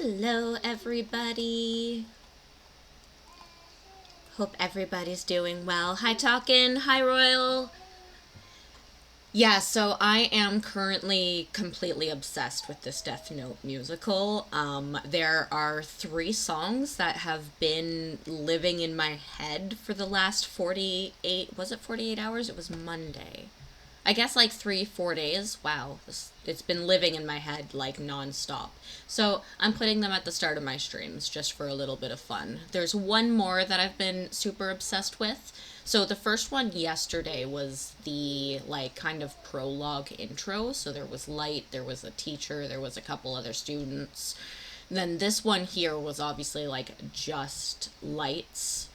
Hello, everybody. Hope everybody's doing well. Hi, Talkin'. Hi, Royal. Yeah, so I am currently completely obsessed with this Death Note musical. There are 3 songs that have been living in my head for the last 48, was it 48 hours? It was Monday. I guess like 3, 4 days. Wow, it's been living in my head like nonstop. So I'm putting them at the start of my streams just for a little bit of fun. There's one more that I've been super obsessed with. So the first one yesterday was the like kind of prologue intro. So there was Light, there was a teacher, there was a couple other students. Then this one here was obviously like just Light's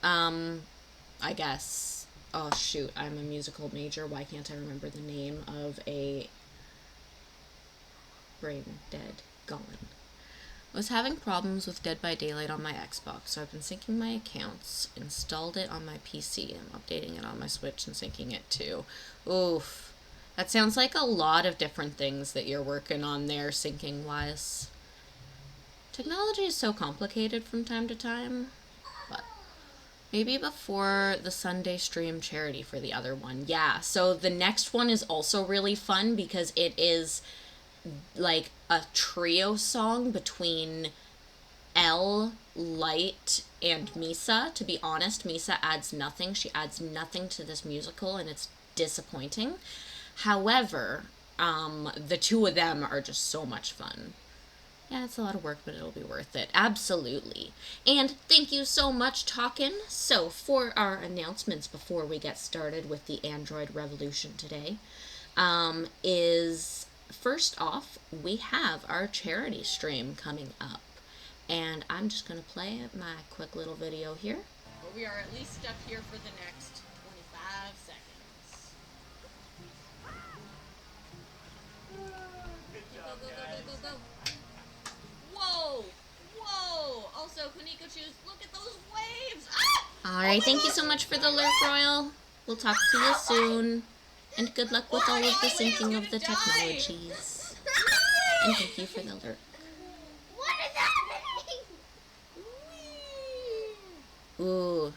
I guess. Oh shoot, I'm a musical major. Why can't I remember the name of a brain dead? Gone. I was having problems with Dead by Daylight on my Xbox, so I've been syncing my accounts, installed it on my PC, I'm updating it on my Switch and syncing it too. Oof. That sounds like a lot of different things that you're working on there, syncing wise. Technology is so complicated from time to time, but maybe before the Sunday stream charity for the other one. Yeah, so the next one is also really fun because it is like a trio song between L, Light, and Misa. To be honest, Misa adds nothing. She adds nothing to this musical, and it's disappointing. However, the two of them are just so much fun. Yeah, it's a lot of work, but it'll be worth it. Absolutely. And thank you so much, Talkin'. So, for our announcements before we get started with the Android revolution today, is first off, we have our charity stream coming up. And I'm just going to play my quick little video here. But we are at least stuck here for the next 25 seconds. Go, go, go, go, go, go. Whoa! Whoa! Also, Kuniko-chus, look at those waves! Ah! Alright, thank you so much for the lurk, Royal. We'll talk to you soon. And good luck with all of the syncing of the technologies. And thank you for the lurk. What is happening? Ooh.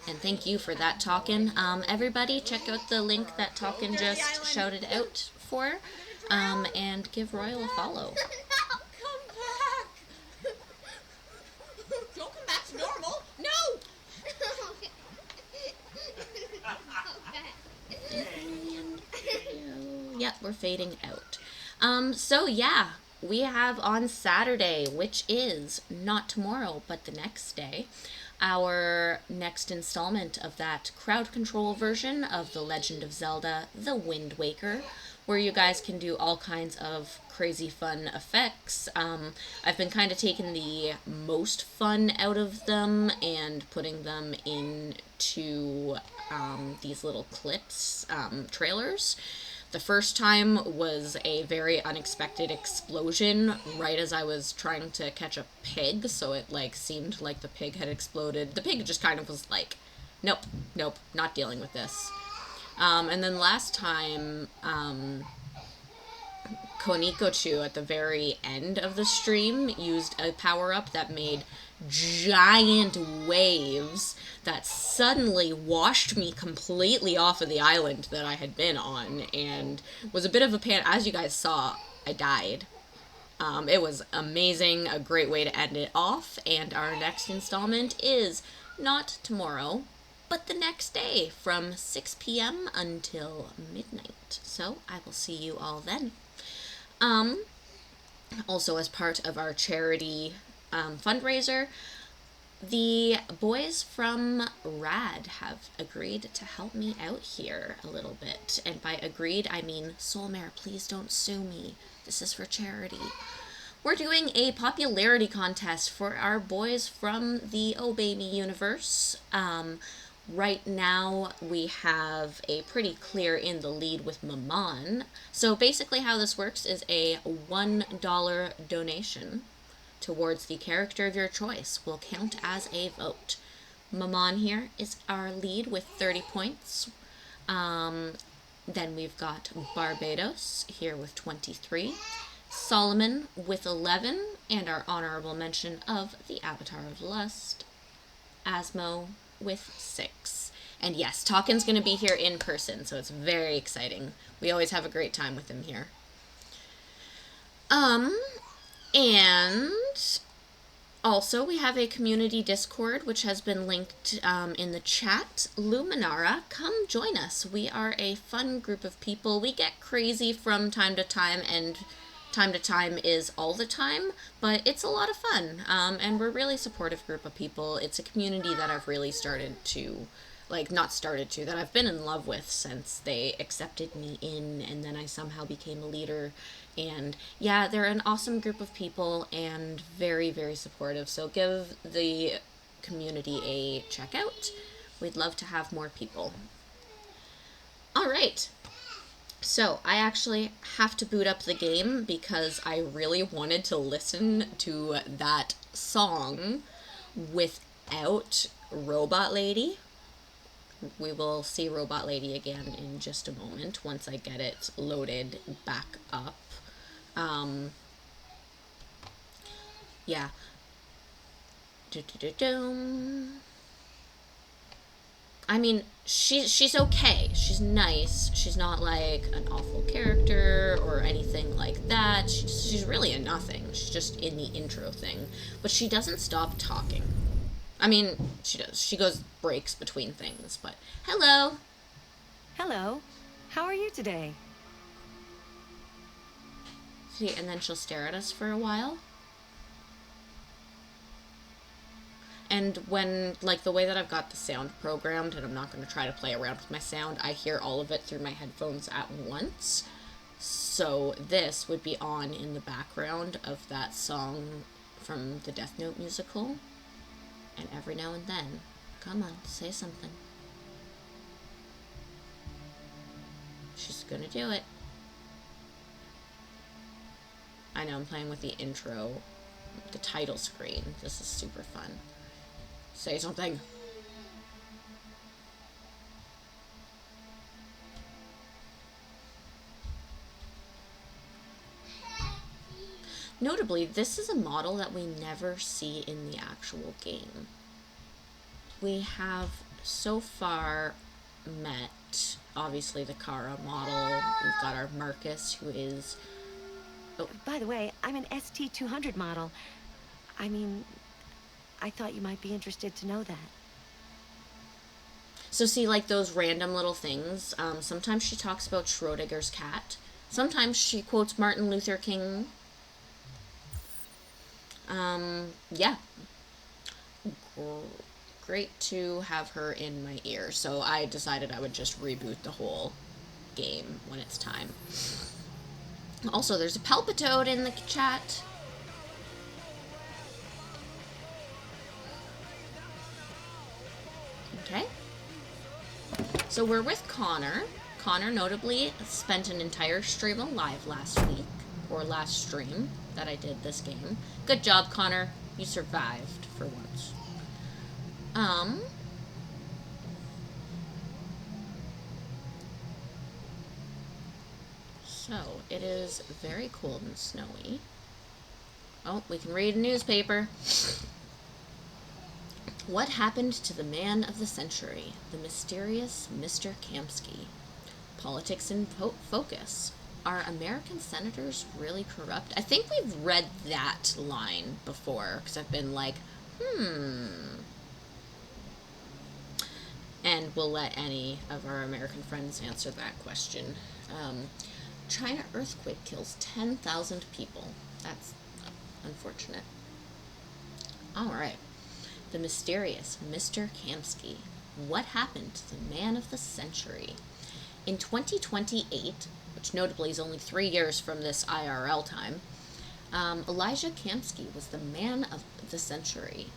And thank you for that, Talkin'. Everybody, check out the link that Talkin' just shouted out for. And give Royal a follow. Come back! Don't come back to normal! No! Yep, we're fading out. So yeah, we have on Saturday, which is not tomorrow, but the next day, our next installment of that crowd control version of The Legend of Zelda: The Wind Waker, where you guys can do all kinds of crazy fun effects. I've been kind of taking the most fun out of them and putting them into these little clips, trailers. The first time was a very unexpected explosion right as I was trying to catch a pig, so it like seemed like the pig had exploded. The pig just kind of was like, nope, nope, not dealing with this. And then last time, Koniko-chu at the very end of the stream used a power-up that made giant waves that suddenly washed me completely off of the island that I had been on, and was a bit of a pan. As you guys saw, I died. It was amazing, a great way to end it off, and our next installment is not tomorrow, but the next day from 6 p.m. until midnight. So I will see you all then. Also, as part of our charity fundraiser, the boys from RAD have agreed to help me out here a little bit. And by agreed, I mean, Soulmare, please don't sue me. This is for charity. We're doing a popularity contest for our boys from the Oh Baby universe. Right now, we have a pretty clear in the lead with Maman. So basically how this works is a $1 donation towards the character of your choice will count as a vote. Maman here is our lead with 30 points. Then we've got Barbados here with 23. Solomon with 11, and our honorable mention of the Avatar of Lust, Asmo with 6. And yes, Talkin's going to be here in person, so it's very exciting. We always have a great time with him here. And also we have a community Discord, which has been linked in the chat. Luminara, come join us. We are a fun group of people. We get crazy from time to time, and time to time is all the time, but it's a lot of fun. And we're a really supportive group of people. It's a community that I've really started to, that I've been in love with since they accepted me in, and then I somehow became a leader. And yeah, they're an awesome group of people and very, very supportive. So give the community a check out. We'd love to have more people. All right. So I actually have to boot up the game because I really wanted to listen to that song without Robot Lady. We will see Robot Lady again in just a moment once I get it loaded back up. Yeah. I mean, she's okay. She's nice. She's not like an awful character or anything like that. She's really a nothing. She's just in the intro thing. But she doesn't stop talking. I mean, she does. She goes breaks between things, but hello. Hello. How are you today? See, and then she'll stare at us for a while. And when, like, the way that I've got the sound programmed, and I'm not going to try to play around with my sound, I hear all of it through my headphones at once. So this would be on in the background of that song from the Death Note musical. And every now and then, come on, say something. She's gonna do it. I know I'm playing with the intro, the title screen. This is super fun. Say something. Notably, this is a model that we never see in the actual game. We have so far met, obviously, the Kara model. We've got our Marcus, who is... Oh. By the way, I'm an ST-200 model. I mean, I thought you might be interested to know that. So see, like, those random little things. Sometimes she talks about Schrodinger's cat. Sometimes she quotes Martin Luther King. Yeah. Great to have her in my ear. So I decided I would just reboot the whole game when it's time. Also, there's a Palpitoad in the chat. Okay. So we're with Connor. Connor notably spent an entire stream alive last week, or last stream that I did this game. Good job, Connor. You survived for once. So it is very cold and snowy. Oh, we can read a newspaper. What happened to the man of the century, the mysterious Mr. Kamsky? Politics in focus. Are American senators really corrupt? I think we've read that line before, because I've been like, And we'll let any of our American friends answer that question. China earthquake kills 10,000 people. That's unfortunate. Alright. The mysterious Mr. Kamsky. What happened to the man of the century? In 2028, which notably is only 3 years from this IRL time, Elijah Kamsky was the man of the century.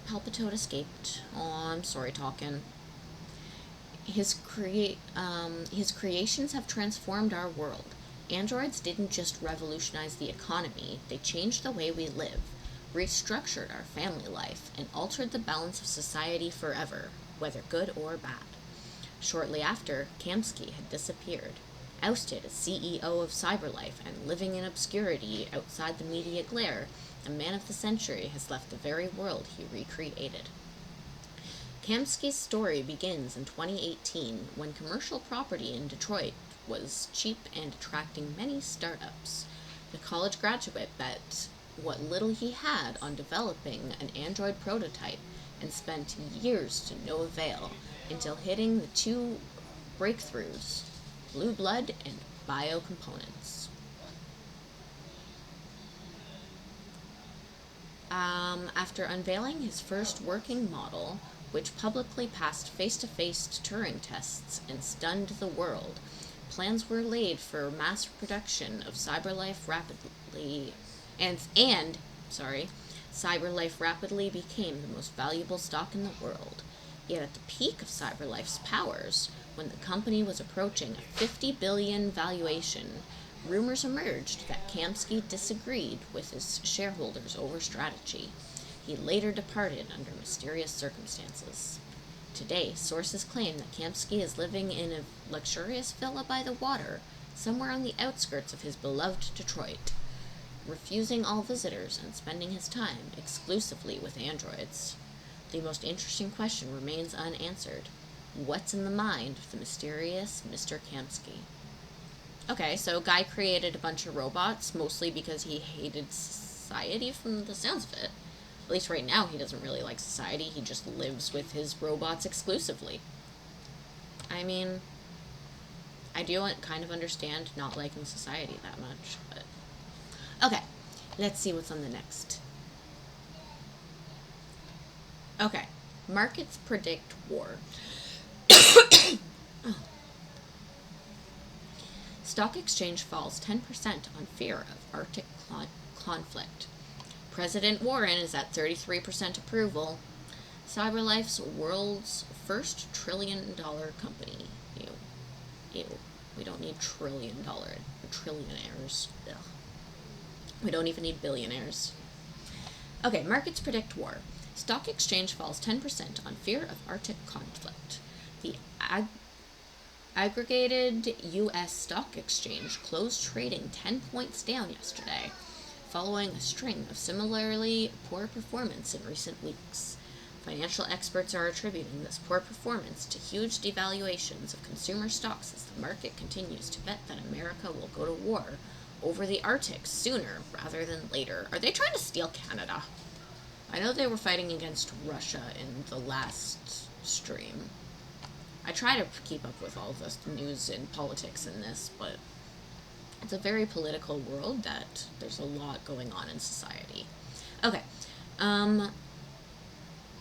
Palpitoad escaped. Oh, I'm sorry, Talkin. His creations have transformed our world. Androids didn't just revolutionize the economy, they changed the way we live, restructured our family life, and altered the balance of society forever, whether good or bad. Shortly after, Kamsky had disappeared. Ousted as CEO of CyberLife and living in obscurity outside the media glare, a man of the century has left the very world he recreated. Kamsky's story begins in 2018 when commercial property in Detroit was cheap and attracting many startups. The college graduate bet what little he had on developing an Android prototype and spent years to no avail until hitting the two breakthroughs, blue blood and biocomponents. After unveiling his first working model, which publicly passed face-to-face Turing tests and stunned the world, plans were laid for mass production of CyberLife CyberLife rapidly became the most valuable stock in the world. Yet at the peak of CyberLife's powers, when the company was approaching a $50 billion valuation, rumors emerged that Kamsky disagreed with his shareholders over strategy. He later departed under mysterious circumstances. Today, sources claim that Kamsky is living in a luxurious villa by the water, somewhere on the outskirts of his beloved Detroit, refusing all visitors and spending his time exclusively with androids. The most interesting question remains unanswered. What's in the mind of the mysterious Mr. Kamsky? Okay, so Guy created a bunch of robots, mostly because he hated society from the sounds of it. At least right now he doesn't really like society, he just lives with his robots exclusively. I mean, I do kind of understand not liking society that much, but... Okay, let's see what's on the next. Okay, markets predict war. Stock exchange falls 10% on fear of Arctic conflict. President Warren is at 33% approval. CyberLife's world's first trillion-dollar company. Ew. We don't need trillionaires. Ugh. We don't even need billionaires. Okay, markets predict war. Stock exchange falls 10% on fear of Arctic conflict. The aggregated U.S. stock exchange closed trading 10 points down yesterday, following a string of similarly poor performance in recent weeks. Financial experts are attributing this poor performance to huge devaluations of consumer stocks as the market continues to bet that America will go to war over the Arctic sooner rather than later. Are they trying to steal Canada? I know they were fighting against Russia in the last stream. I try to keep up with all the news and politics in this, but it's a very political world that there's a lot going on in society. Okay.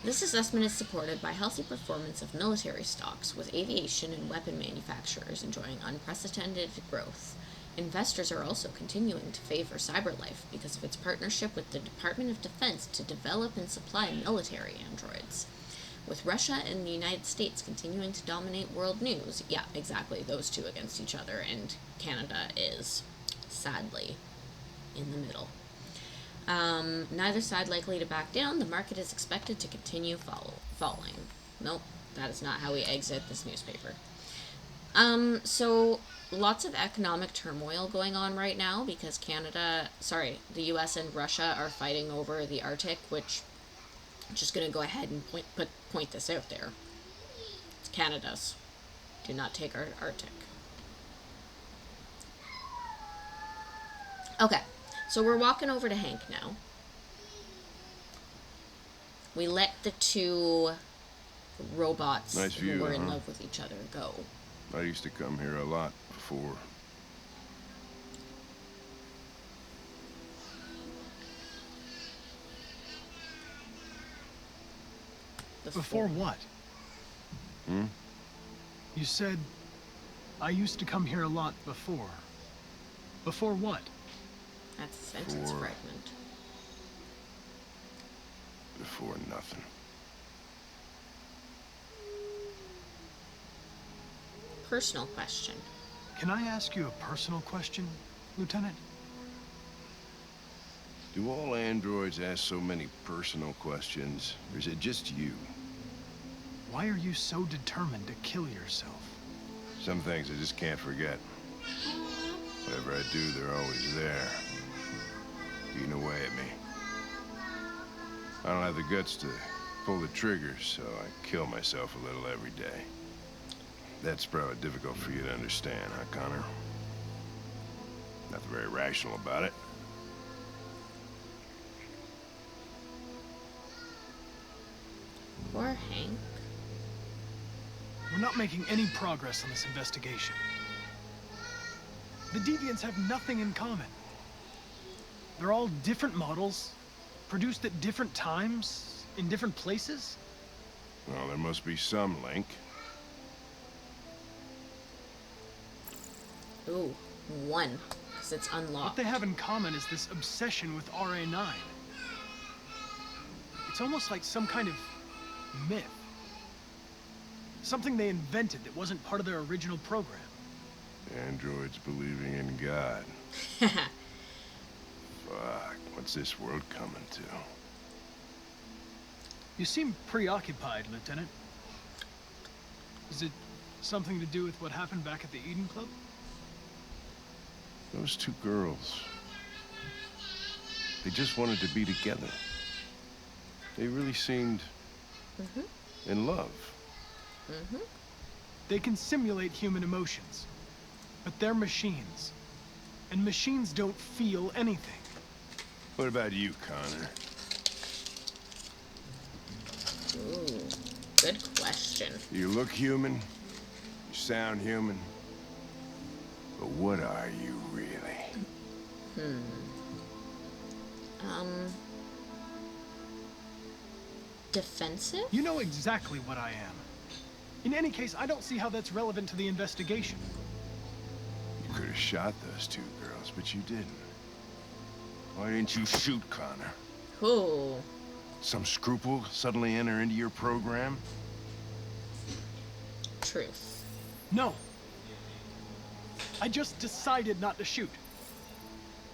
This assessment is supported by healthy performance of military stocks, with aviation and weapon manufacturers enjoying unprecedented growth. Investors are also continuing to favor CyberLife because of its partnership with the Department of Defense to develop and supply military androids. With Russia and the United States continuing to dominate world news, yeah, exactly, those two against each other, and Canada is, sadly, in the middle. Neither side likely to back down. The market is expected to continue falling. Nope, that is not how we exit this newspaper. So lots of economic turmoil going on right now because the US and Russia are fighting over the Arctic, which I'm just going to go ahead and point this out there. It's Canada's. Do not take our Arctic. Okay, so we're walking over to Hank now. We let the two robots who were in love with each other go. I used to come here a lot before. Before what? You said, I used to come here a lot before. Before what? That's a sentence fragment. Before nothing. Personal question. Can I ask you a personal question, Lieutenant? Do all androids ask so many personal questions, or is it just you? Why are you so determined to kill yourself? Some things I just can't forget. Whatever I do, they're always there, eating away at me. I don't have the guts to pull the trigger, so I kill myself a little every day. That's probably difficult for you to understand, huh, Connor? Nothing very rational about it. Poor Hank. We're not making any progress on this investigation. The deviants have nothing in common. They're all different models, produced at different times, in different places. Well, there must be some link. Ooh, 1, because it's What unlocked. they have in common is this obsession with RA9. It's almost like some kind of myth. Something they invented that wasn't part of their original program. Androids believing in God. Fuck, what's this world coming to? You seem preoccupied, Lieutenant. Is it something to do with what happened back at the Eden Club? Those two girls. They just wanted to be together. They really seemed in love. They can simulate human emotions, but they're machines. And machines don't feel anything. What about you, Connor? Ooh, good question. You look human, you sound human, but what are you really? Defensive? You know exactly what I am. In any case, I don't see how that's relevant to the investigation. You could have shot those two girls, but you didn't. Why didn't you shoot Connor? Ooh. Some scruple suddenly enter into your program? Truth. No. I just decided not to shoot.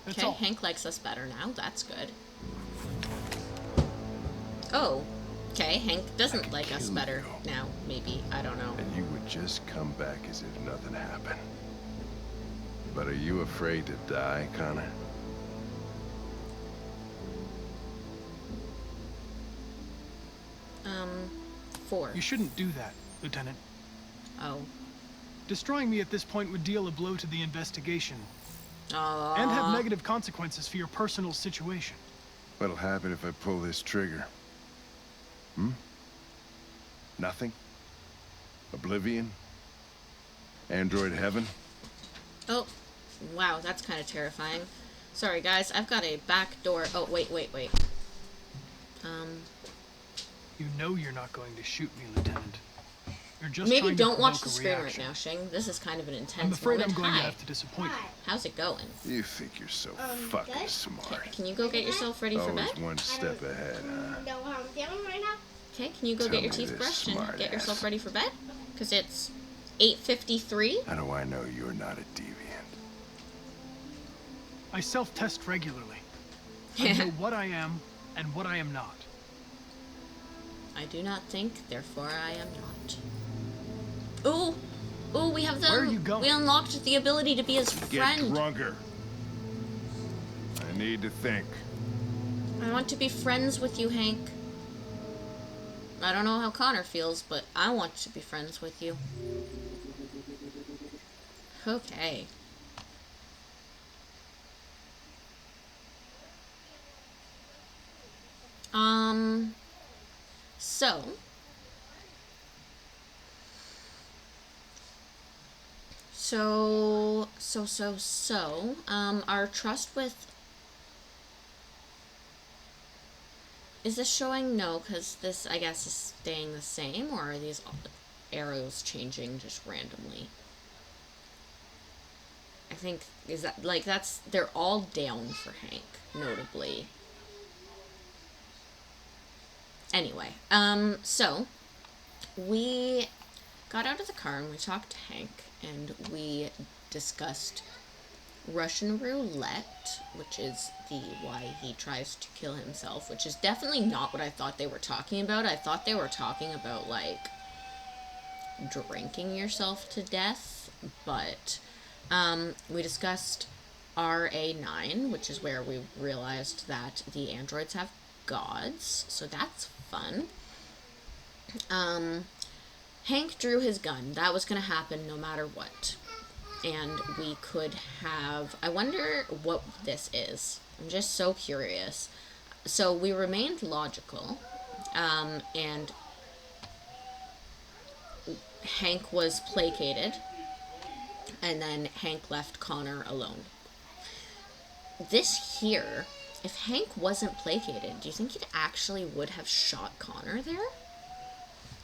That's Okay, all. Hank likes us better now. That's good. Oh. Okay, Hank doesn't like us kill better you. now. Maybe. I don't know. And you would just come back as if nothing happened. But are you afraid to die, Connor? 4. You shouldn't do that, Lieutenant. Oh. Destroying me at this point would deal a blow to the investigation Oh. and have negative consequences for your personal situation. What'll happen if I pull this trigger? Nothing? Oblivion? Android heaven? Oh. Wow, that's kind of terrifying. Sorry, guys. I've got a back door. Oh, wait. You know you're not going to shoot me, Lieutenant. You're just Maybe trying to don't watch provoke the a screen right reaction. now, Shing. This is kind of an intense I'm afraid moment. I'm going Hi. to have to disappoint you. How's it going? You think you're so fucking good? smart. Can you go get yourself ready for Always bed? one step ahead, huh? Know how I'm feeling right now? Okay, can you go Tell get your me teeth this, brushed and smart get yourself ass. ready for bed? Because it's 8:53. How do I know you're not a deviant? I self-test regularly. I know what I am and what I am not. I do not think, therefore I am not. Ooh! Ooh, we have the... Where are you going? We unlocked the ability to be his Get friend. drunker. I need to think. I want to be friends with you, Hank. I don't know how Connor feels, but I want to be friends with you. Okay. Our trust with... Is this showing? No, because this, I guess, is staying the same, or are these arrows changing just randomly? I think, is that, like, that's, they're all down for Hank, notably. Anyway, so, we got out of the car and we talked to Hank, and we discussed Russian roulette, which is why he tries to kill himself, which is definitely not what I thought they were talking about. I thought they were talking about, like, drinking yourself to death, but We discussed RA9, which is where we realized that the androids have gods, so that's fun. Hank drew his gun. That was going to happen no matter what. And we could have... I wonder what this is. I'm just so curious. So we remained logical, and Hank was placated, and then Hank left Connor alone. This here, if Hank wasn't placated, do you think he actually would have shot Connor there?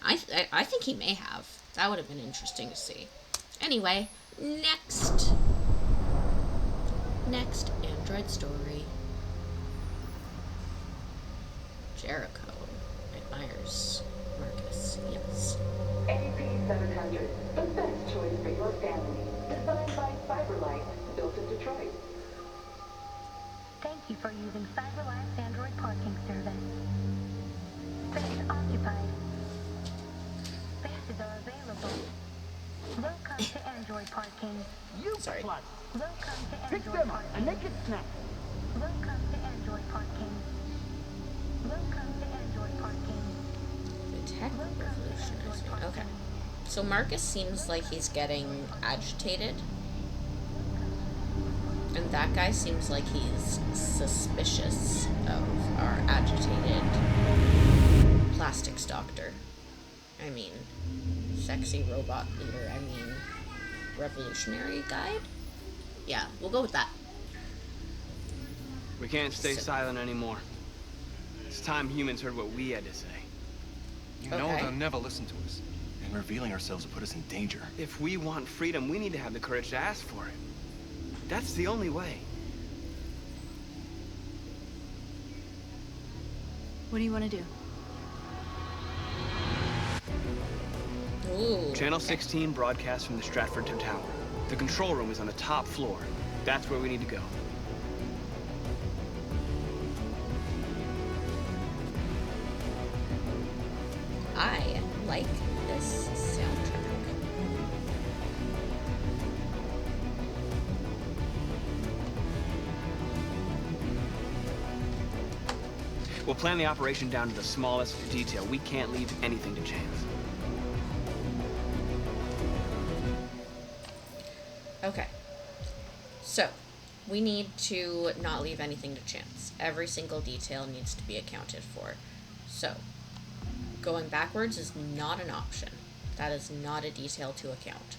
I think he may have. That would have been interesting to see. Anyway, next android story. Jericho admires Marcus. Yes. ADP-700, the best choice for your family. Designed by Cyberlight, built in Detroit. Thank you for using Cyberlight's Android parking service. Space occupied. Spaces are available. Welcome to Android parking. Sorry. Welcome to Android parking. And make it snap. Welcome to Android parking. Welcome to Android parking. The tech revolution. Okay. So Marcus seems like he's getting agitated. And that guy seems like he's suspicious of our agitated plastics doctor. I mean, sexy robot leader. I mean, revolutionary guide? Yeah, we'll go with that. We can't stay silent anymore. It's time humans heard what we had to say. You know Okay. they'll never listen to us. And revealing ourselves will put us in danger. If we want freedom, we need to have the courage to ask for it. That's the only way. What do you want to do? Ooh. Channel 16 broadcasts from the Stratford Tower. The control room is on the top floor. That's where we need to go. I like this soundtrack. We'll plan the operation down to the smallest detail. We can't leave anything to chance. Okay. So, we need to not leave anything to chance. Every single detail needs to be accounted for. So, going backwards is not an option. That is not a detail to account.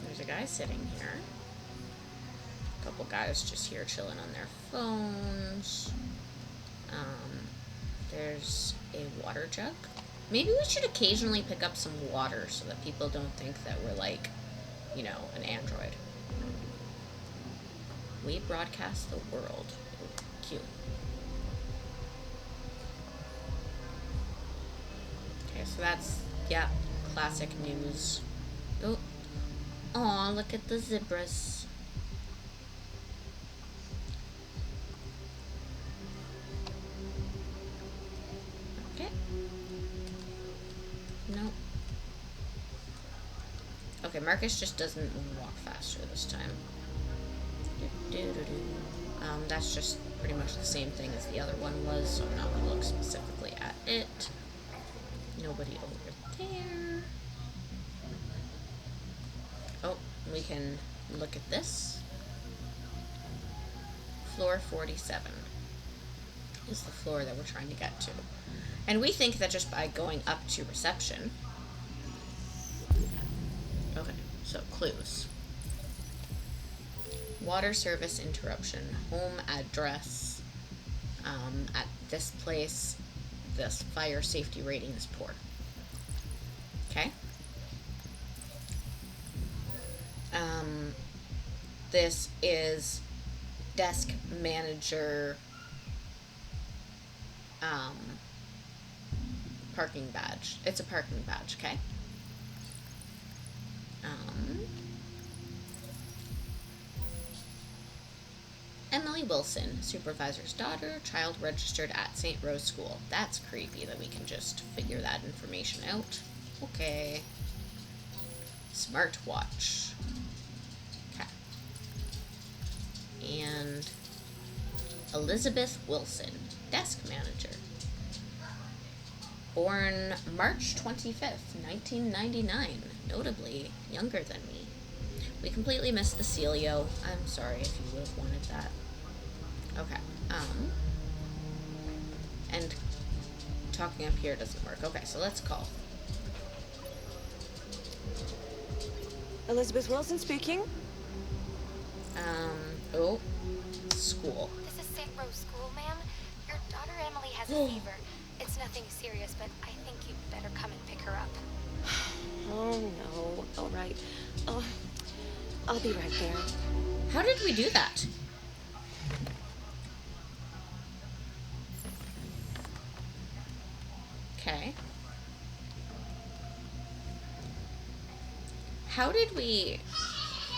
There's a guy sitting here. A couple guys just here chilling on their phones. There's a water jug. Maybe we should occasionally pick up some water so that people don't think that we're like, you know, an android. We broadcast the world. Cute. Okay, so that's, yeah, classic news. Oh, aw, look at the zebras. Okay. Nope. Okay, Marcus just doesn't walk faster this time. That's just pretty much the same thing as the other one was, so I'm not going to look specifically at it. Nobody over there. Oh, we can look at this. Floor 47 is the floor that we're trying to get to. And we think that just by going up to reception... Okay, so clues. Water service interruption. Home address. At this place, this fire safety rating is poor. Okay? This is desk manager parking badge. It's a parking badge, okay? Emily Wilson, supervisor's daughter, child registered at St. Rose School. That's creepy that we can just figure that information out. Okay. Smartwatch. Okay. And Elizabeth Wilson, desk manager. Born March 25th, 1999, notably younger than me. We completely missed the Celio. I'm sorry if you would have wanted that. Okay, and talking up here doesn't work. Okay, so let's call. Elizabeth Wilson speaking. Oh, school. This is St. Rose School, ma'am. Your daughter Emily has a fever. It's nothing serious, but I think you'd better come and pick her up. Oh, no. All right. Oh, I'll be right there. How did we do that? Okay. How did we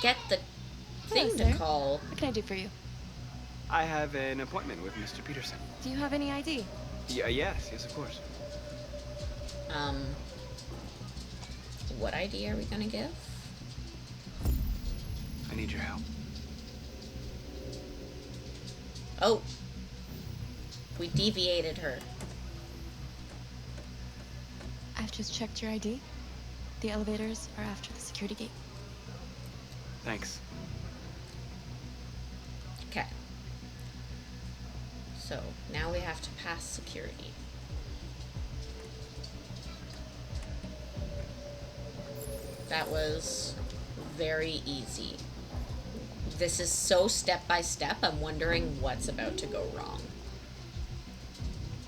get the thing to call? What can I do for you? I have an appointment with Mr. Peterson. Do you have any ID? Yeah, yes, of course. What ID are we gonna give? I need your help. Oh. We deviated her. I've just checked your ID. The elevators are after the security gate. Thanks. Okay. So, now we have to pass security. That was very easy. This is so step by step, I'm wondering what's about to go wrong.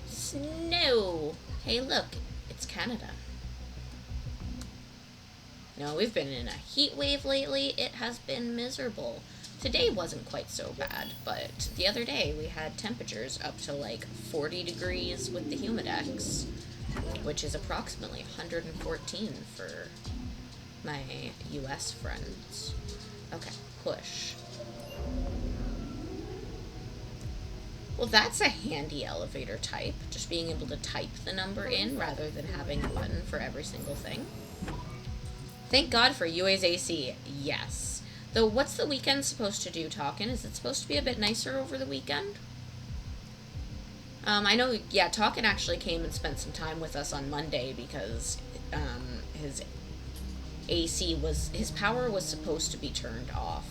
Snow! Hey look, it's Canada. No, we've been in a heat wave lately. It has been miserable. Today wasn't quite so bad, but the other day we had temperatures up to like 40 degrees with the humidex, which is approximately 114 for my US friends. Okay, push. Well, that's a handy elevator type, just being able to type the number in rather than having a button for every single thing. Thank God for UA's AC, yes. Though, what's the weekend supposed to do, Talkin'? Is it supposed to be a bit nicer over the weekend? I know, yeah, Talkin' actually came and spent some time with us on Monday because, his AC was, his power was supposed to be turned off,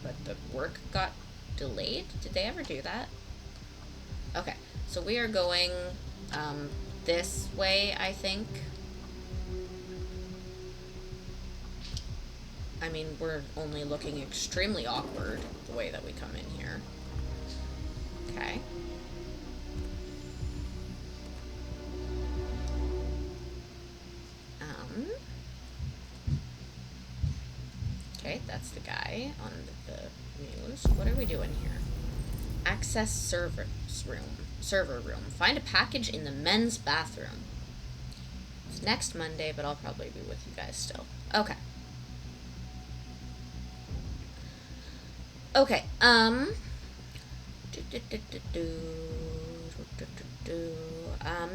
but the work got delayed. Did they ever do that? Okay, so we are going, this way, I think. I mean, we're only looking extremely awkward the way that we come in here. Okay. Okay, that's the guy on the news. What are we doing here? Access server room. Find a package in the men's bathroom. It's next Monday, but I'll probably be with you guys still. Okay. Okay,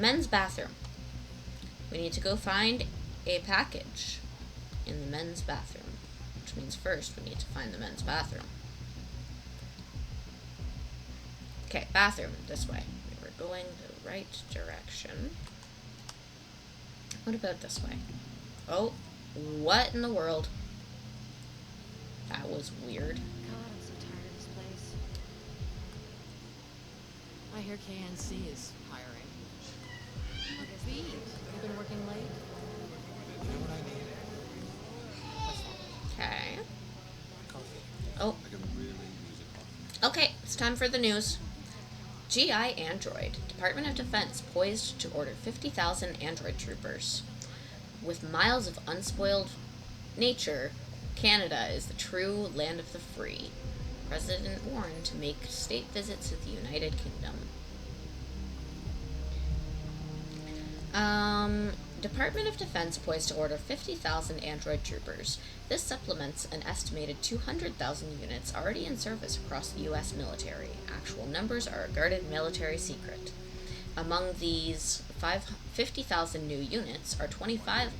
men's bathroom. We need to go find a package in the men's bathroom, which means first we need to find the men's bathroom. Okay, bathroom, this way. We're going the right direction. What about this way? Oh, what in the world? That was weird. God, I'm so tired of this place. I hear KNC is hiring. V, you've been working late? Okay. Oh. Okay, it's time for the news. GI Android. Department of Defense poised to order 50,000 android troopers. With miles of unspoiled nature, Canada is the true land of the free. President warned to make state visits to the United Kingdom. Department of Defense poised to order 50,000 android troopers. This supplements an estimated 200,000 units already in service across the U.S. military. Actual numbers are a guarded military secret. Among these 50,000 new units are 25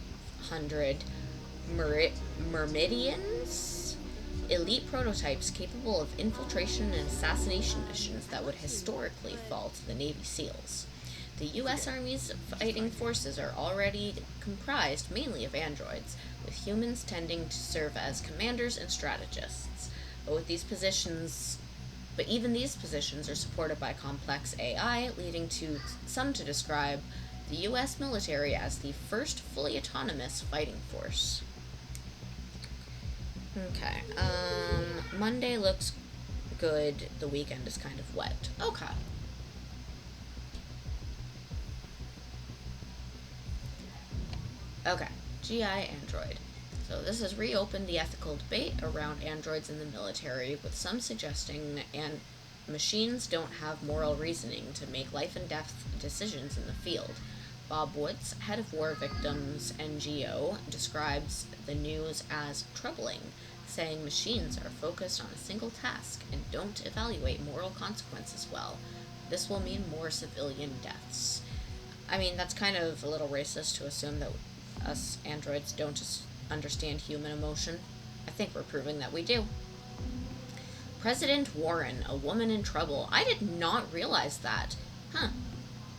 Myrmidians, elite prototypes capable of infiltration and assassination missions that would historically fall to the Navy SEALs. The U.S. Army's fighting forces are already comprised mainly of androids, with humans tending to serve as commanders and strategists. But even these positions are supported by complex AI, leading some to describe the U.S. military as the first fully autonomous fighting force. Okay, Monday looks good. The weekend is kind of wet. Okay. Okay, GI Android. So this has reopened the ethical debate around androids in the military, with some suggesting machines don't have moral reasoning to make life and death decisions in the field. Bob Woods, head of War Victims NGO, describes the news as troubling, saying machines are focused on a single task and don't evaluate moral consequences well. This will mean more civilian deaths. I mean, that's kind of a little racist to assume that us androids don't understand human emotion. I think we're proving that we do. President Warren, a woman in trouble. I did not realize that.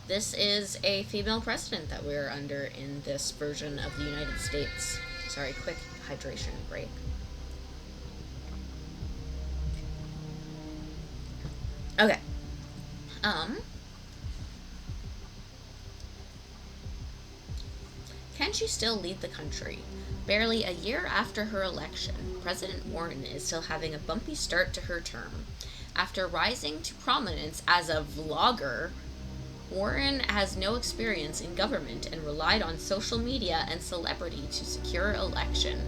This is a female president that we're under in this version of the United States. Sorry, quick hydration break. Okay. Can she still lead the country? Barely a year after her election, President Warren is still having a bumpy start to her term. After rising to prominence as a vlogger, Warren has no experience in government and relied on social media and celebrity to secure election.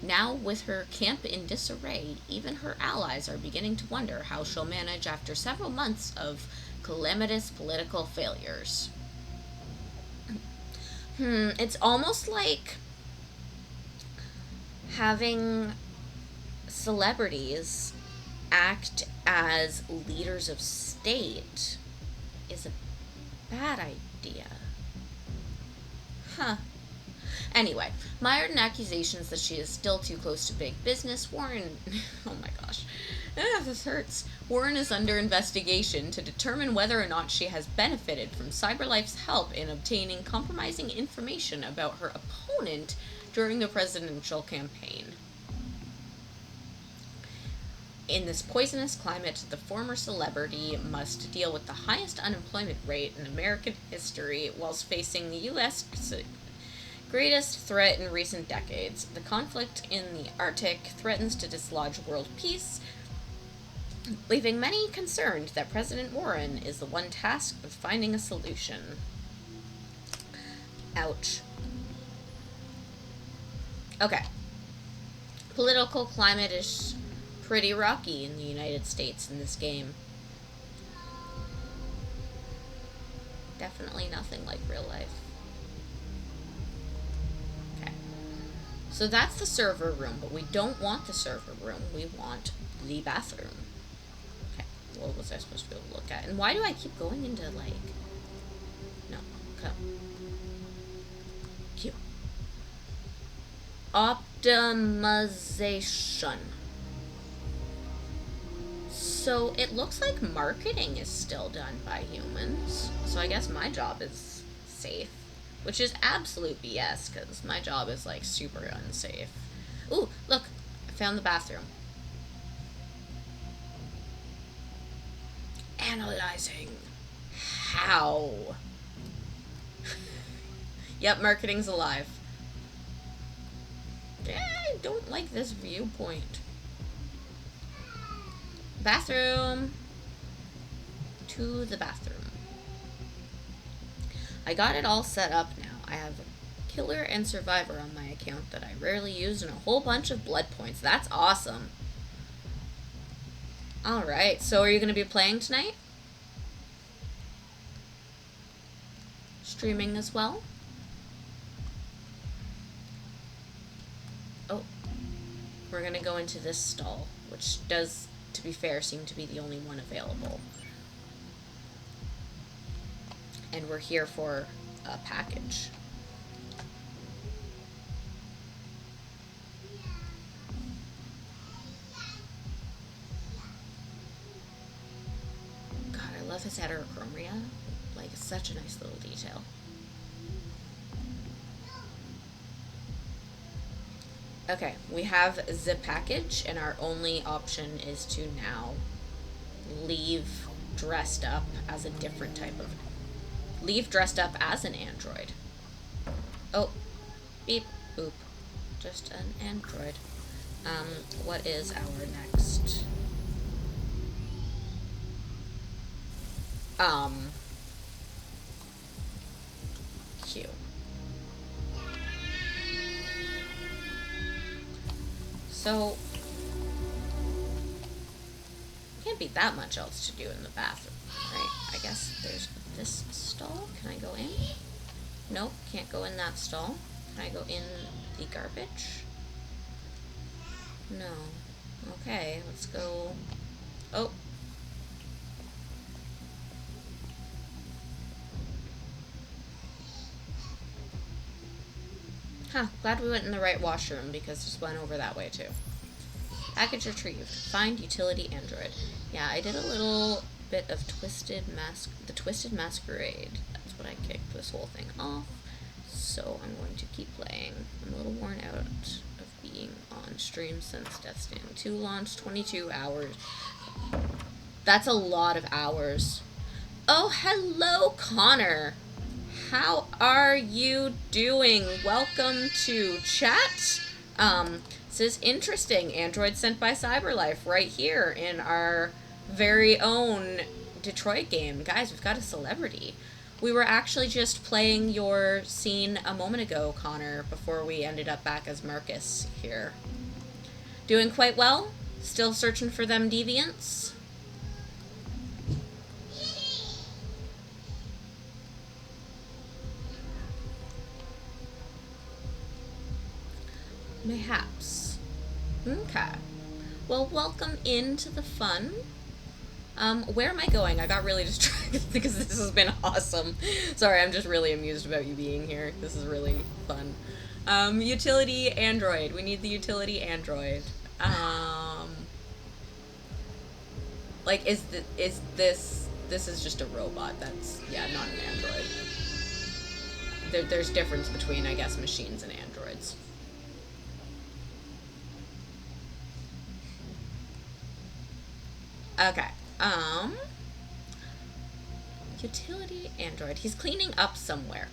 Now, with her camp in disarray, even her allies are beginning to wonder how she'll manage after several months of calamitous political failures. It's almost like having celebrities act as leaders of state is a bad idea. Anyway, mired in accusations that she is still too close to big business, Warren... oh my gosh. This hurts. Warren is under investigation to determine whether or not she has benefited from CyberLife's help in obtaining compromising information about her opponent during the presidential campaign. In this poisonous climate, the former celebrity must deal with the highest unemployment rate in American history whilst facing the U.S. greatest threat in recent decades. The conflict in the Arctic threatens to dislodge world peace, leaving many concerned that President Warren is the one tasked with finding a solution. Ouch. Okay. Political climate is pretty rocky in the United States in this game. Definitely nothing like real life. Okay. So that's the server room, but we don't want the server room. We want the bathroom. Okay. What was I supposed to be able to look at? And why do I keep going into, like... No. Come. Q. Optimization. So it looks like marketing is still done by humans. So I guess my job is safe. Which is absolute BS, because my job is, like, super unsafe. Ooh, look! I found the bathroom. Analyzing. How? Yep, marketing's alive. I don't like this viewpoint. Bathroom. To the bathroom. I got it all set up now. I have Killer and Survivor on my account that I rarely use and a whole bunch of blood points. That's awesome. Alright, so are you going to be playing tonight? Streaming as well? Oh. We're going to go into this stall, which does, to be fair, seem to be the only one available. And we're here for a package. love his heterochromia. Like, it's such a nice little detail. Okay, we have the package, and our only option is to now leave dressed up as a different type of... Leave dressed up as an android. Oh, beep, boop. Just an android. What is our next? Q. So, can't be that much else to do in the bathroom, right? I guess there's this stall. Can I go in? Nope, can't go in that stall. Can I go in the garbage? No. Okay, let's go. Oh. Huh, glad we went in the right washroom because just went over that way too. Package retrieved. Find utility android. Yeah, I did a little bit of the Twisted Masquerade. That's what I kicked this whole thing off. So I'm going to keep playing. I'm a little worn out of being on stream since Death Stranding 2 launched. 22 hours. That's a lot of hours. Oh, hello, Connor. How are you doing? Welcome to chat. This is interesting. Android sent by CyberLife right here in our very own Detroit game. Guys, we've got a celebrity. We were actually just playing your scene a moment ago, Connor, before we ended up back as Marcus here. Doing quite well. Still searching for them deviants. Mayhaps. Okay. Well, welcome into the fun. Where am I going? I got really distracted because this has been awesome. Sorry, I'm just really amused about you being here. This is really fun. Utility android. We need the utility android. Like, is this is just a robot. That's, yeah, not an android. There's difference between, I guess, machines and androids. Okay. Utility android. He's cleaning up somewhere.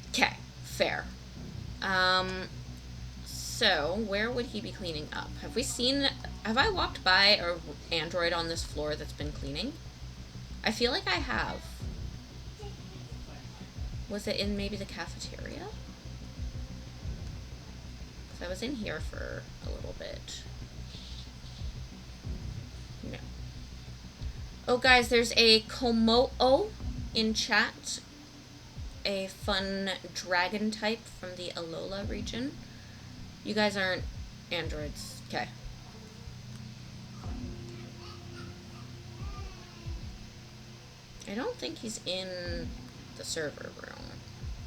Okay, fair. So where would he be cleaning up? Have I walked by an android on this floor that's been cleaning? I feel like I have. Was it in maybe the cafeteria? Because I was in here for a little bit. No. Oh, guys, there's a Komo'o in chat. A fun dragon type from the Alola region. You guys aren't androids. Okay. I don't think he's in the server room.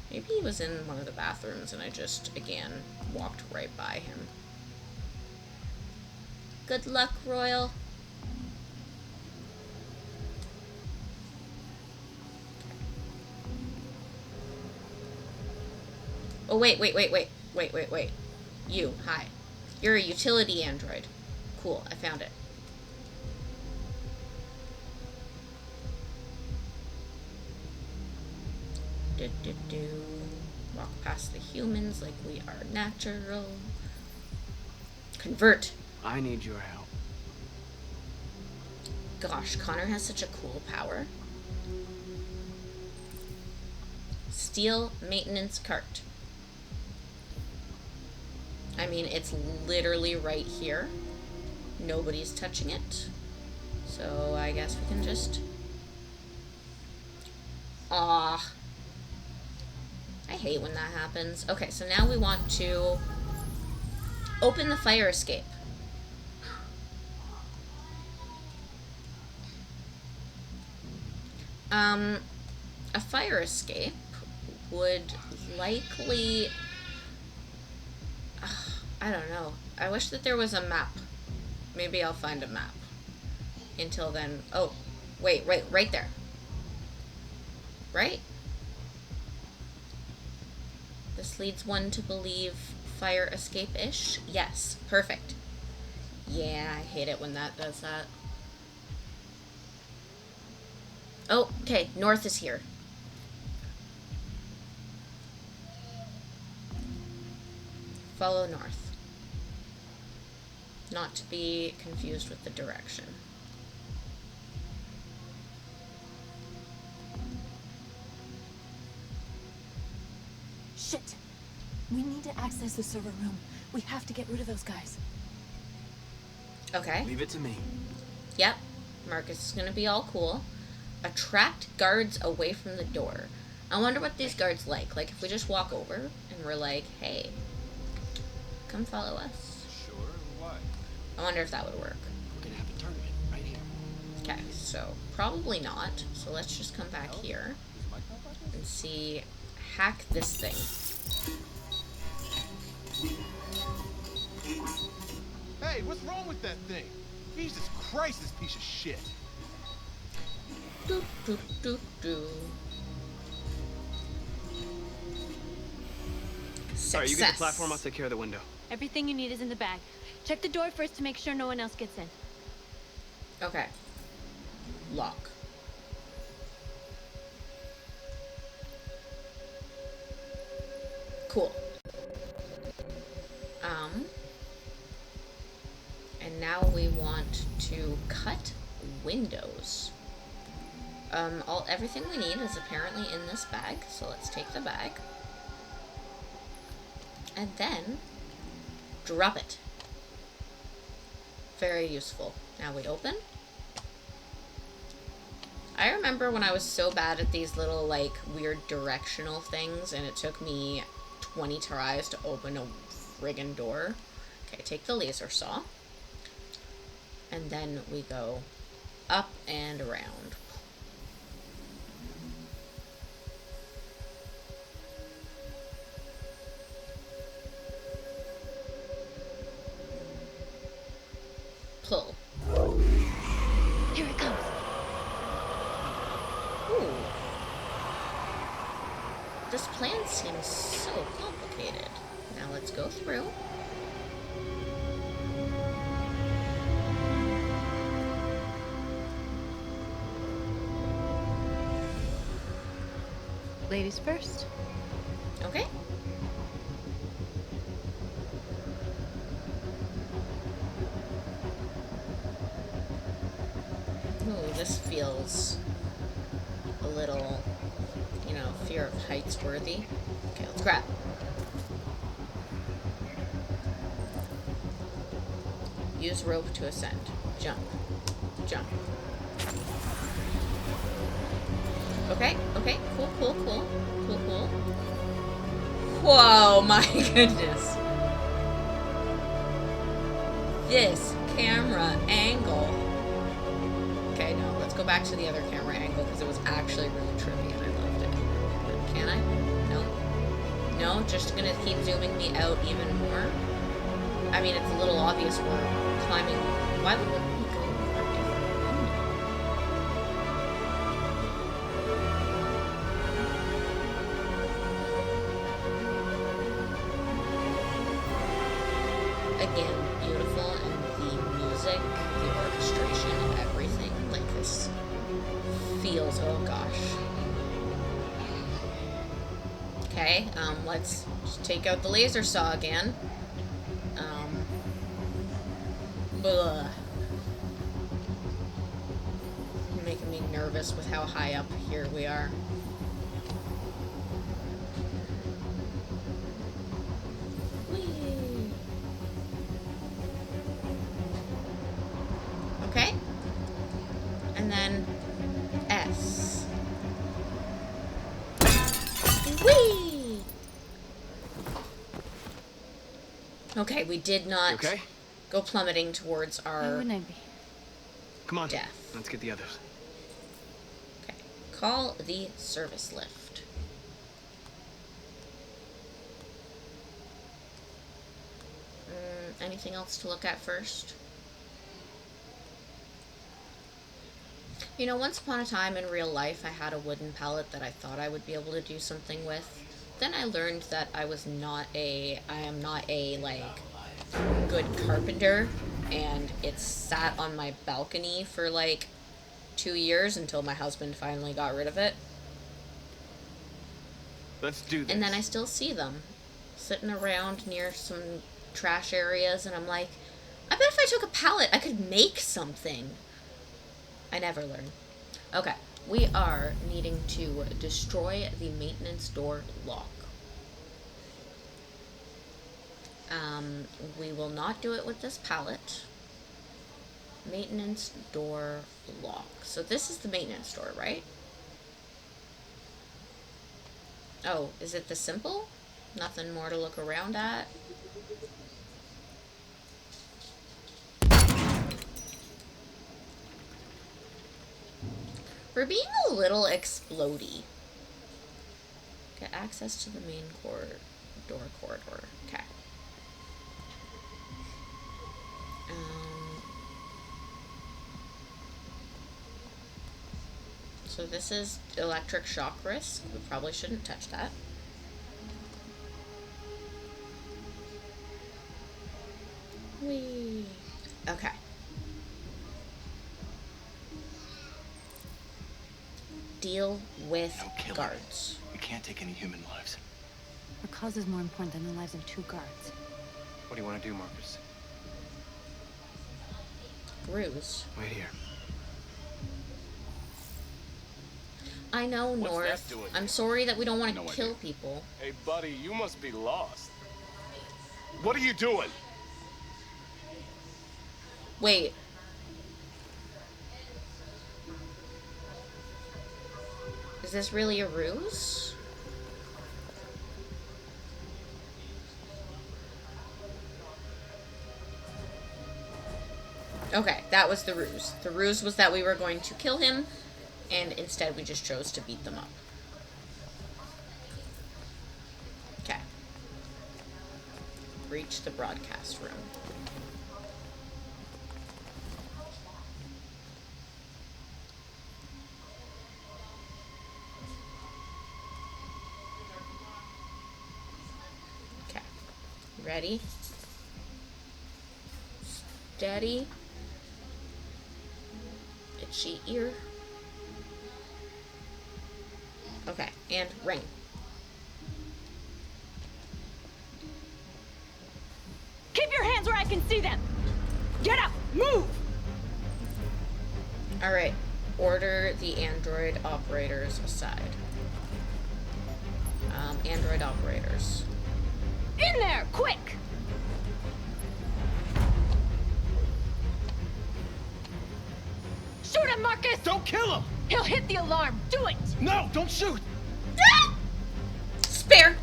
Maybe he was in one of the bathrooms and I just, again, walked right by him. Good luck, Royal. Oh, wait. You, hi. You're a utility android. Cool, I found it. Walk past the humans like we are natural. Convert. I need your help. Gosh, Connor has such a cool power. Steel maintenance cart. I mean, it's literally right here. Nobody's touching it. So I guess we can just... Aw. I hate when that happens. Okay, so now we want to open the fire escape. A fire escape would likely... I don't know. I wish that there was a map. Maybe I'll find a map. Until then... Oh, Wait, right there. Right? This leads one to believe fire escape-ish. Yes, perfect. Yeah, I hate it when that does that. Oh, okay, north is here. Follow north. Not to be confused with the direction. Shit! We need to access the server room. We have to get rid of those guys. Okay. Leave it to me. Yep. Marcus is gonna be all cool. Attract guards away from the door. I wonder what these guards like. Like, if we just walk over and we're like, hey, come follow us. Sure, why? I wonder if that would work. We're gonna have a tournament right here. Okay, so probably not. So let's just come back here and see. Hack this thing. Hey, what's wrong with that thing? Jesus Christ, this piece of shit. Do, do, do, do. Success. Alright, you get the platform, I'll take care of the window. Everything you need is in the bag. Check the door first to make sure no one else gets in. Okay. Lock. Cool. And now we want to cut windows. Everything we need is apparently in this bag, so let's take the bag. And then drop it. Very useful. Now we open. I remember when I was so bad at these little, like, weird directional things, and it took me 20 tries to open a friggin' door. Okay, take the laser saw. And then we go up and around. Pull. Here it comes. Ooh. This plan seems so complicated. Now let's go through. Ladies first. Okay. Ooh, this feels a little, you know, fear of heights worthy. Okay, let's grab. Use rope to ascend. Jump. Jump. Okay, okay, cool, cool, cool. Cool, cool. Whoa, my goodness. This camera angle. Okay, no, let's go back to the other camera angle because it was actually really trippy and I loved it. But can I? No. No, just gonna keep zooming me out even more. I mean, it's a little obvious we're climbing. Why would we go for a different window? Again, beautiful, and the music, the orchestration, everything, like this feels, oh gosh. Okay, let's just take out the laser saw again. Blah. You're making me nervous with how high up here we are. Whee. Okay. And then S. Whee! Okay, we did not You okay? go plummeting towards Why our wouldn't I be? Come on. death. Let's get the others. Okay. Call the service lift. Anything else to look at first? You know, once upon a time in real life, I had a wooden pallet that I thought I would be able to do something with. Then I learned that I am not a, like, good carpenter, and it sat on my balcony for, like, 2 years until my husband finally got rid of it. Let's do this. And then I still see them sitting around near some trash areas, and I'm like, I bet if I took a pallet, I could make something. I never learn. Okay, we are needing to destroy the maintenance door lock. We will not do it with this pallet. Maintenance door lock. So this is the maintenance door, right? Oh, is it the simple? Nothing more to look around at? We're being a little explodey. Get access to the main door corridor. Okay. So this is electric shock risk. We probably shouldn't touch that. Whee. Okay. Deal with guards. We can't take any human lives. Our cause is more important than the lives of 2 guards. What do you want to do, Marcus? Ruse. Wait here. I know, What's North. that doing I'm here? sorry that we don't want to No kill idea. people. Hey, buddy, you must be lost. What are you doing? Wait. Is this really a ruse? Okay, that was the ruse. The ruse was that we were going to kill him, and instead we just chose to beat them up. Okay. Reach the broadcast room. Okay. Ready? Steady. Itchy ear. Okay, and ring. Keep your hands where I can see them! Get up! Move! Alright, order the android operators aside. Android operators. In there! Quick! Shoot him, Marcus! Don't kill him! He'll hit the alarm! Do it! No, don't shoot! Spare!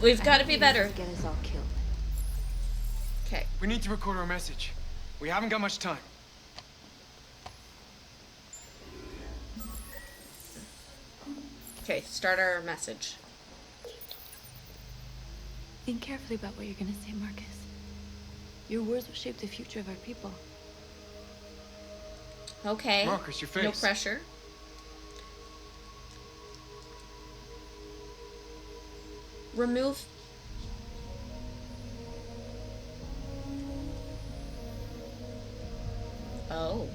We've got to be better. Get us all killed. Okay. We need to record our message. We haven't got much time. Okay, start our message. Think carefully about what you're gonna say, Marcus. Your words will shape the future of our people. Okay. Marcus, your face. No pressure. Remove. Oh.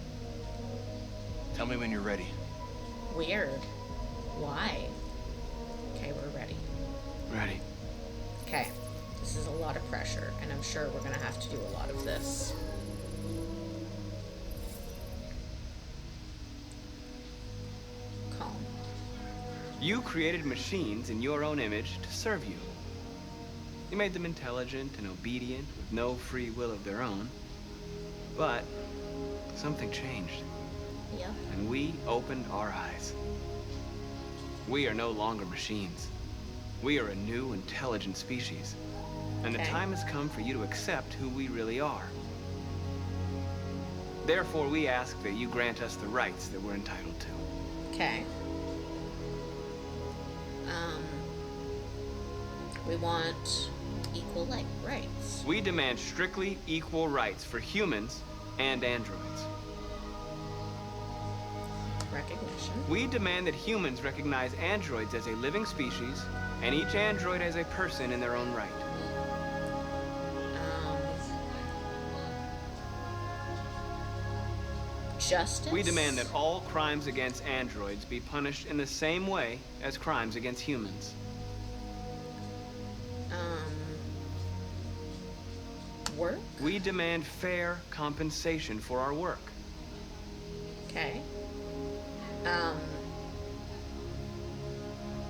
Tell me when you're ready. Weird. Why? Okay, we're ready. Ready. Okay. This is a lot of pressure, and I'm sure we're gonna have to do a lot of this. Calm. You created machines in your own image to serve you. You made them intelligent and obedient with no free will of their own. But something changed. Yep. And we opened our eyes. We are no longer machines. We are a new, intelligent species. And the time has come for you to accept who we really are. Therefore, we ask that you grant us the rights that we're entitled to. Okay. We want equal rights. We demand strictly equal rights for humans and androids. Recognition. We demand that humans recognize androids as a living species, and each android as a person in their own right. Justice? We demand that all crimes against androids be punished in the same way as crimes against humans. Work? We demand fair compensation for our work. Okay.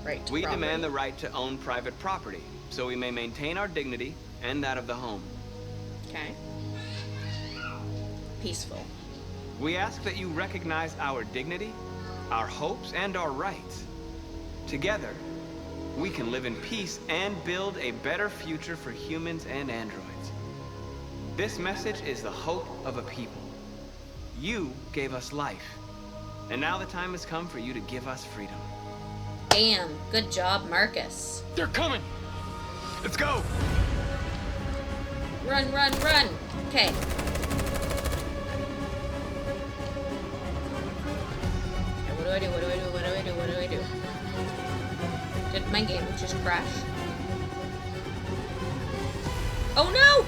Right to We property. demand the right to own private property, so we may maintain our dignity and that of the home. Okay. Peaceful. We ask that you recognize our dignity, our hopes, and our rights. Together, we can live in peace and build a better future for humans and androids. This message is the hope of a people. You gave us life, and now the time has come for you to give us freedom. Damn, good job, Marcus. They're coming! Let's go! Run, run, run! Okay. What do I do? What do I do? What do I do? What do I do? Did my game just crash? Oh no!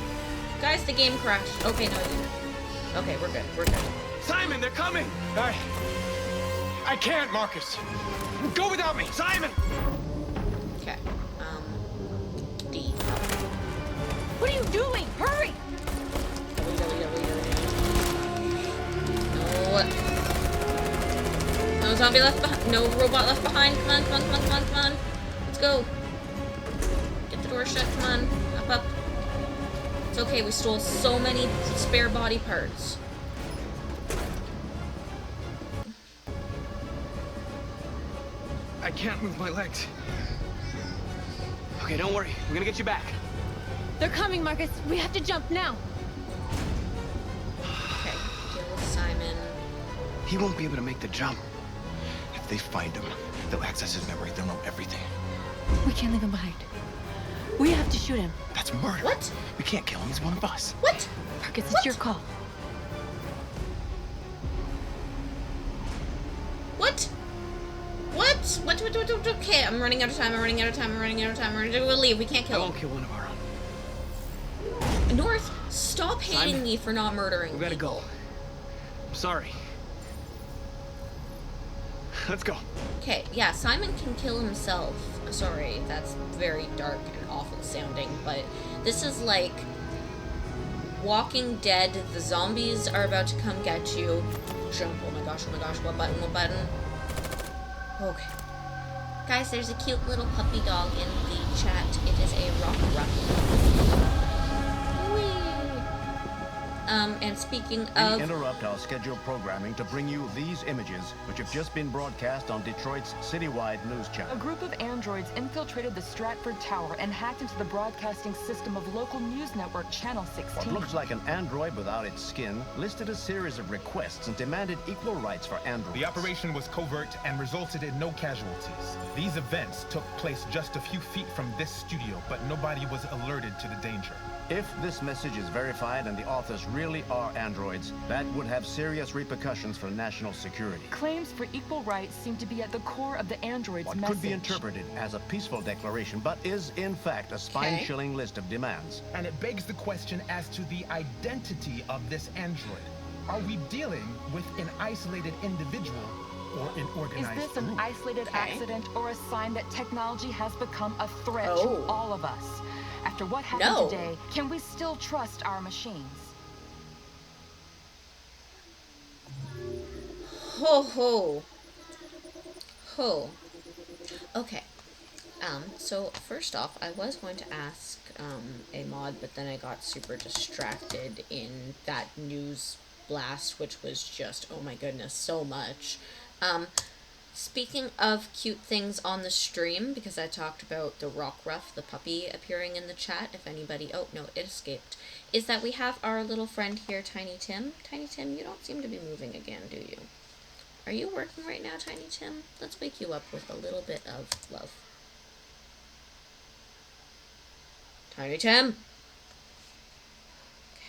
Guys, the game crashed. Okay, no, it didn't. Okay, we're good. We're good. Simon, they're coming! I can't, Marcus. Go without me, Simon! Okay. D. What are you doing? Hurry! No zombie left behind. No robot left behind. Come on, come on, come on, come on, come on. Let's go. Get the door shut. Come on. Up, up. It's okay. We stole so many spare body parts. I can't move my legs. Okay, don't worry. We're gonna get you back. They're coming, Marcus. We have to jump now. Okay. Deal with Simon. He won't be able to make the jump. If they find him, they'll access his memory. They'll know everything. We can't leave him behind. We have to shoot him. That's murder. What? We can't kill him. He's one of us. What? Marcus, it's your call. What? What? What? Okay, I'm running out of time. I'm running out of time. I'm running out of time. We'll leave. We can't kill him. I won't kill one of our own. North, stop hating Simon, me for not murdering We gotta go. I'm sorry. Let's go. Okay, yeah, Simon can kill himself. Sorry, that's very dark and awful sounding, but this is like Walking Dead. The zombies are about to come get you. Jump. Oh my gosh, what button, what button? Okay. Guys, there's a cute little puppy dog in the chat. It is a rock ruff. And speaking of... We interrupt our scheduled programming to bring you these images, which have just been broadcast on Detroit's citywide news channel. A group of androids infiltrated the Stratford Tower and hacked into the broadcasting system of local news network Channel 16. What looks like an android without its skin listed a series of requests and demanded equal rights for androids. The operation was covert and resulted in no casualties. These events took place just a few feet from this studio, but nobody was alerted to the danger. If this message is verified and the authors really are androids, that would have serious repercussions for national security. Claims for equal rights seem to be at the core of the android's What message. could be interpreted as a peaceful declaration, but is in fact a spine-chilling list of demands. And it begs the question as to the identity of this android. Are we dealing with an isolated individual or an organized Is this an group? isolated accident or a sign that technology has become a threat Oh. to all of us? After what happened No. today, can we still trust our machines? Ho ho. Ho. Okay. So first off, I was going to ask a mod, but then I got super distracted in that news blast, which was just, oh my goodness, so much. Speaking of cute things on the stream, because I talked about the rock ruff, the puppy appearing in the chat, if anybody, oh no, it escaped, is that we have our little friend here, Tiny Tim. Tiny Tim, you don't seem to be moving again, do you? Are you working right now, Tiny Tim? Let's wake you up with a little bit of love. Tiny Tim!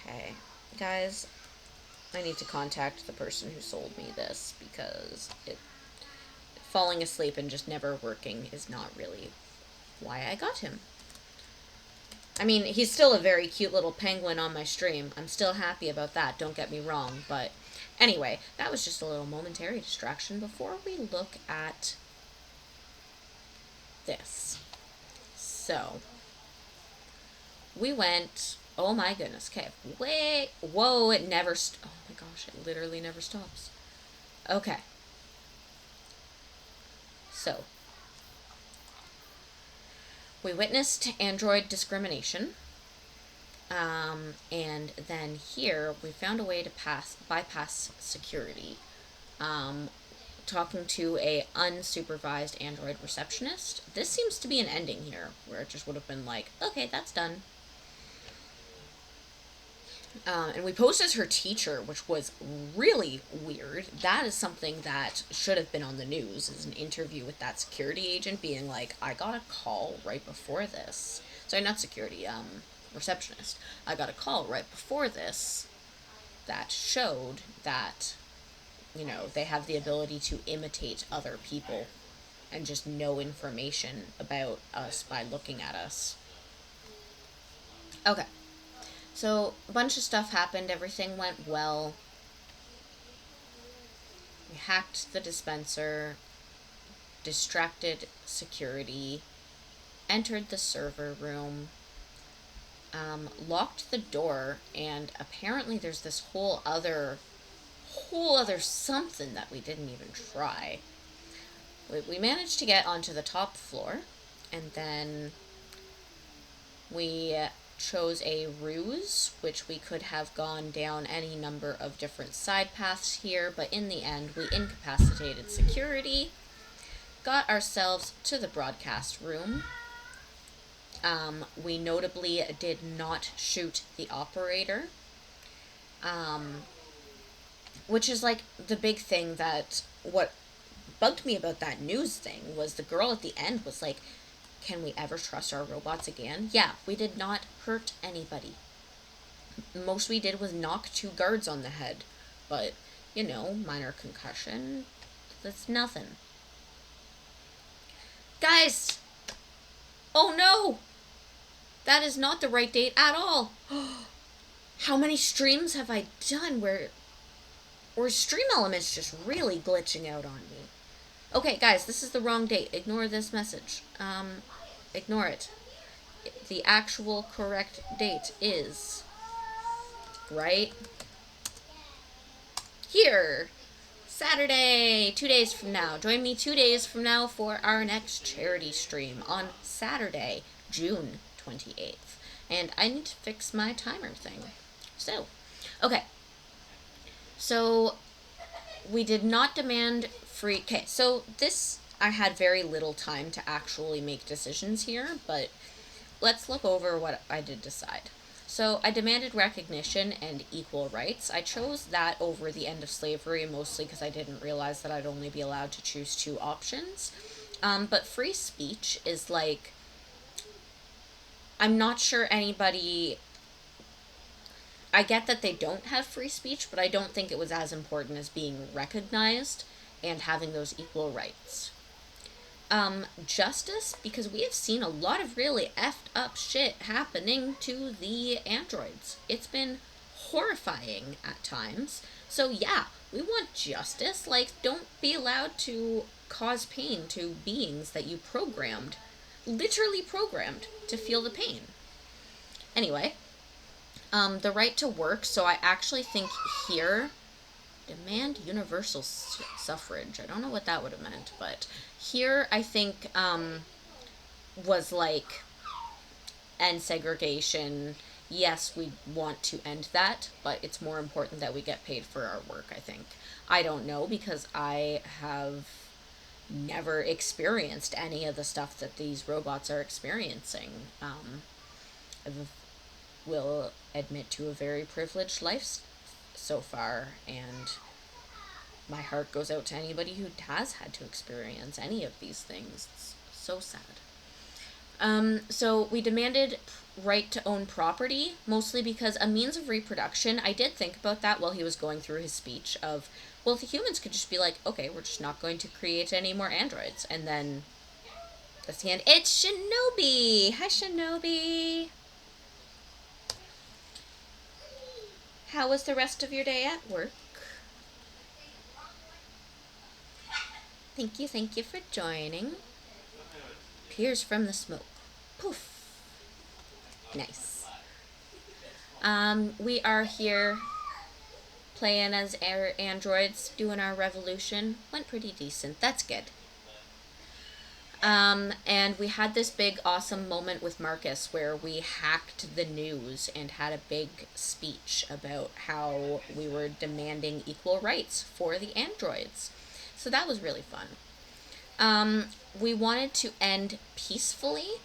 Okay, guys, I need to contact the person who sold me this, because falling asleep and just never working is not really why I got him. I mean, he's still a very cute little penguin on my stream. I'm still happy about that, don't get me wrong. But anyway, that was just a little momentary distraction before we look at this. So, we went... Oh my goodness. Okay. Wait. Whoa, it never... oh my gosh, it literally never stops. Okay. So, we witnessed android discrimination. And then here, we found a way to bypass security. Talking to a unsupervised android receptionist. This seems to be an ending here, where it just would have been like, okay, that's done. And we posed as her teacher, which was really weird. That is something that should have been on the news, is an interview with that security agent being like, I got a call right before this. Sorry, not security, receptionist. I got a call right before this that showed that, you know, they have the ability to imitate other people and just know information about us by looking at us. Okay. So, a bunch of stuff happened, everything went well. We hacked the dispenser, distracted security, entered the server room, locked the door, and apparently there's this whole other something that we didn't even try. We managed to get onto the top floor, and then we chose a ruse, which we could have gone down any number of different side paths here, but in the end we incapacitated security, got ourselves to the broadcast room. We notably did not shoot the operator, which is like the big thing that what bugged me about that news thing was the girl at the end was like, can we ever trust our robots again? Yeah, we did not hurt anybody. Most we did was knock 2 guards on the head. But, you know, minor concussion, that's nothing. Guys! Oh no! That is not the right date at all. How many streams have I done where Stream Elements just really glitching out on me? Okay, guys, this is the wrong date. Ignore this message. Ignore it. The actual correct date is right here. Saturday, 2 days from now. Join me 2 days from now for our next charity stream on Saturday, June 28th. And I need to fix my timer thing. So, okay. So, we did not demand free... Okay, so this... I had very little time to actually make decisions here, but let's look over what I did decide. So I demanded recognition and equal rights. I chose that over the end of slavery, mostly because I didn't realize that I'd only be allowed to choose 2 options. But free speech is like... I'm not sure anybody... I get that they don't have free speech, but I don't think it was as important as being recognized and having those equal rights. Justice, because we have seen a lot of really effed up shit happening to the androids. It's been horrifying at times. So yeah, we want justice. Like, don't be allowed to cause pain to beings that you programmed, literally programmed, to feel the pain. Anyway, the right to work. So I actually think here, demand universal suffrage. I don't know what that would have meant, but here I think was like end segregation. Yes, we want to end that, but it's more important that we get paid for our work, I think. I don't know, because I have never experienced any of the stuff that these robots are experiencing. I will admit to a very privileged life so far, and my heart goes out to anybody who has had to experience any of these things. It's so sad. So we demanded right to own property, mostly because a means of reproduction, I did think about that while he was going through his speech of, well, the humans could just be like, okay, we're just not going to create any more androids. And then that's the end. It's Shinobi! Hi, Shinobi! How was the rest of your day at work? Thank you for joining. Appears from the smoke. Poof. Nice. We are here playing as androids, doing our revolution. Went pretty decent. That's good. And we had this big awesome moment with Marcus where we hacked the news and had a big speech about how we were demanding equal rights for the androids. So that was really fun. We wanted to end peacefully.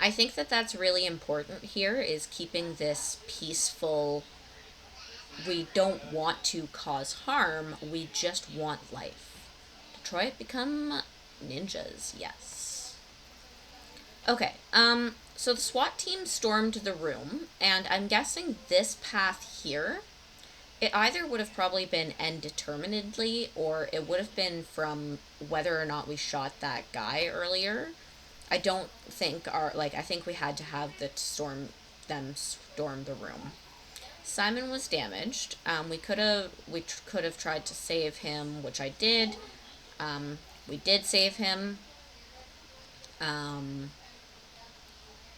I think that that's really important here, is keeping this peaceful. We don't want to cause harm, we just want life. Detroit, become ninjas, yes. Okay, so the SWAT team stormed the room, and I'm guessing this path here, it either would have probably been end determinedly, or it would have been from whether or not we shot that guy earlier. I don't think I think we had to have them storm the room. Simon was damaged. We could have tried to save him, which I did. We did save him.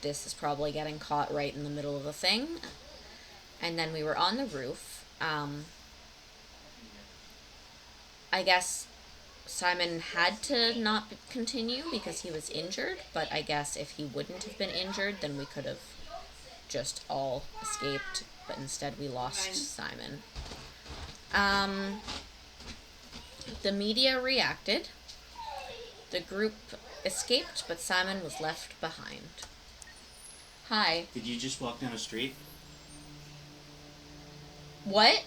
This is probably getting caught right in the middle of the thing. And then we were on the roof. I guess Simon had to not continue because he was injured, but I guess if he wouldn't have been injured, then we could have just all escaped, but instead we lost Simon. The media reacted. The group escaped, but Simon was left behind. Hi. Did you just walk down a street? What?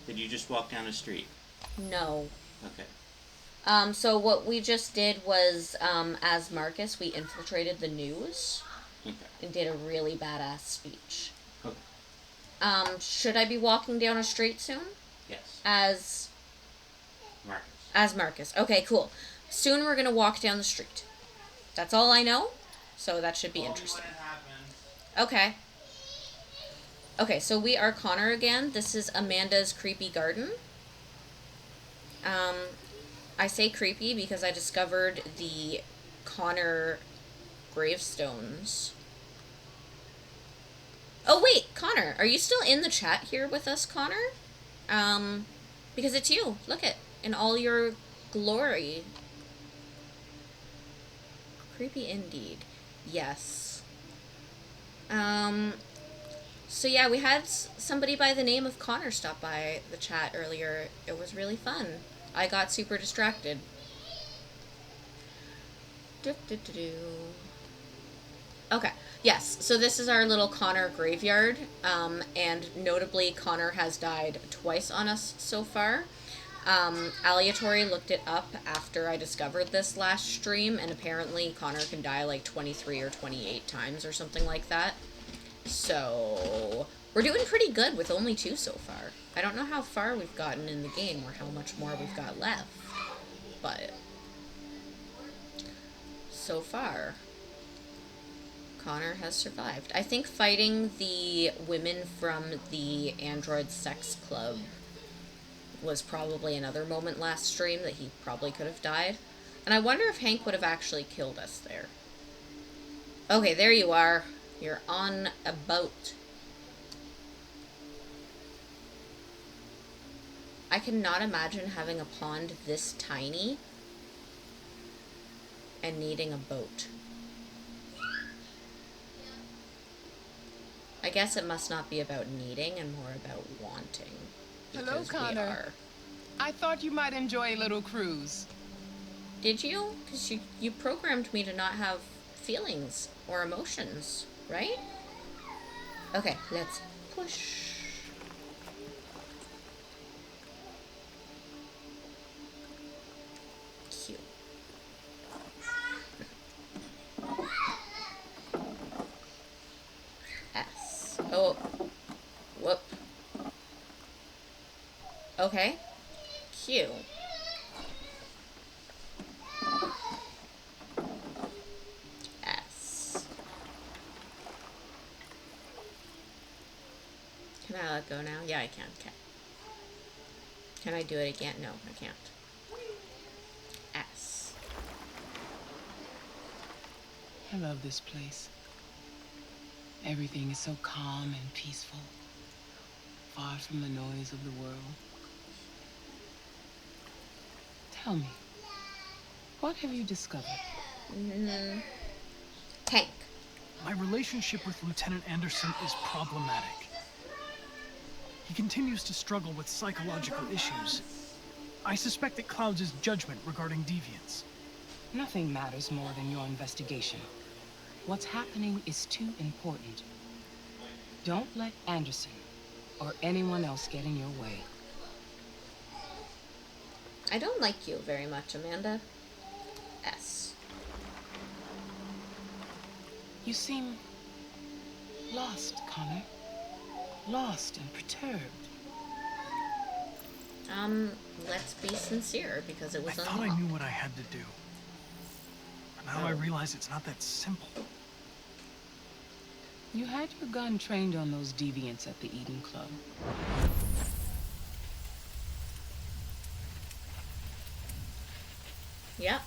Did you just walk down a street? No. Okay. So what we just did was, as Marcus, we infiltrated the news. Okay. And did a really badass speech. Okay. Should I be walking down a street soon? Yes. As Marcus. As Marcus. Okay, cool. Soon we're gonna walk down the street. That's all I know, so that should be interesting. Okay. Okay, so we are Connor again. This is Amanda's creepy garden. I say creepy because I discovered the Connor gravestones. Oh wait, Connor, are you still in the chat here with us, Connor? Because it's you. Look at in all your glory. Creepy indeed. Yes. So yeah, we had somebody by the name of Connor stop by the chat earlier. It was really fun. I got super distracted. Okay, yes, so this is our little Connor graveyard, and notably Connor has died twice on us so far. Aleatory looked it up after I discovered this last stream, and apparently Connor can die like 23 or 28 times or something like that. So, we're doing pretty good with only 2 so far. I don't know how far we've gotten in the game or how much more we've got left, but so far, Connor has survived. I think fighting the women from the Android Sex Club was probably another moment last stream that he probably could have died. And I wonder if Hank would have actually killed us there. Okay, there you are. You're on a boat. I cannot imagine having a pond this tiny and needing a boat. I guess it must not be about needing and more about wanting. Hello, Connor. I thought you might enjoy a little cruise. Did you? Because you programmed me to not have feelings or emotions, right? Okay, let's push. Cute. Okay. Q. S. Can I let go now? Yeah, I can. Okay. Can I do it again? No, I can't. S. I love this place. Everything is so calm and peaceful, far from the noise of the world. Tell me, what have you discovered? Tank. My relationship with Lieutenant Anderson is problematic. He continues to struggle with psychological issues. I suspect it clouds his judgment regarding deviants. Nothing matters more than your investigation. What's happening is too important. Don't let Anderson or anyone else get in your way. I don't like you very much, Amanda. S. You seem lost, Connor. Lost and perturbed. Let's be sincere, because it was I thought I knew what I had to do. But now I realize it's not that simple. You had your gun trained on those deviants at the Eden Club. Yep.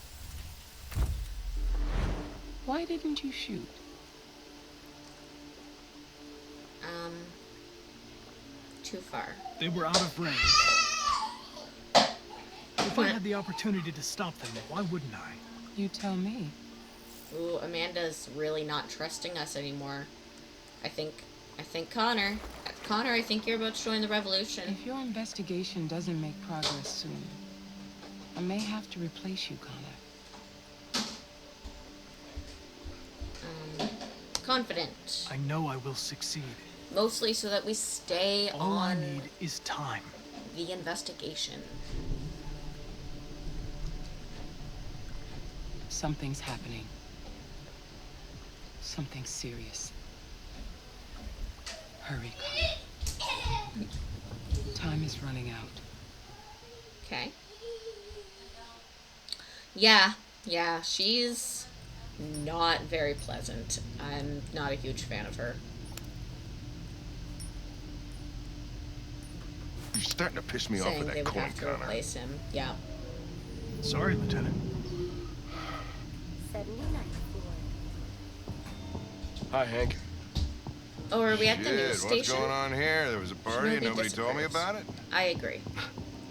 Why didn't you shoot? Too far. They were out of range. If I had the opportunity to stop them, why wouldn't I? You tell me. Ooh, Amanda's really not trusting us anymore. I think Connor, I think you're about to join the revolution. If your investigation doesn't make progress soon, I may have to replace you, Connor. Confident. I know I will succeed. Mostly so that we stay All on I need is time. The investigation. Something's happening. Something serious. Hurry, Connor. Time is running out. Okay. Yeah, she's not very pleasant. I'm not a huge fan of her. You're starting to piss me off with that coin, Connor. Replace him. Yeah. Sorry, Lieutenant. 79. Hi, Hank. Oh, are we at the news station? What's going on here? There was a party and nobody told me about it? I agree.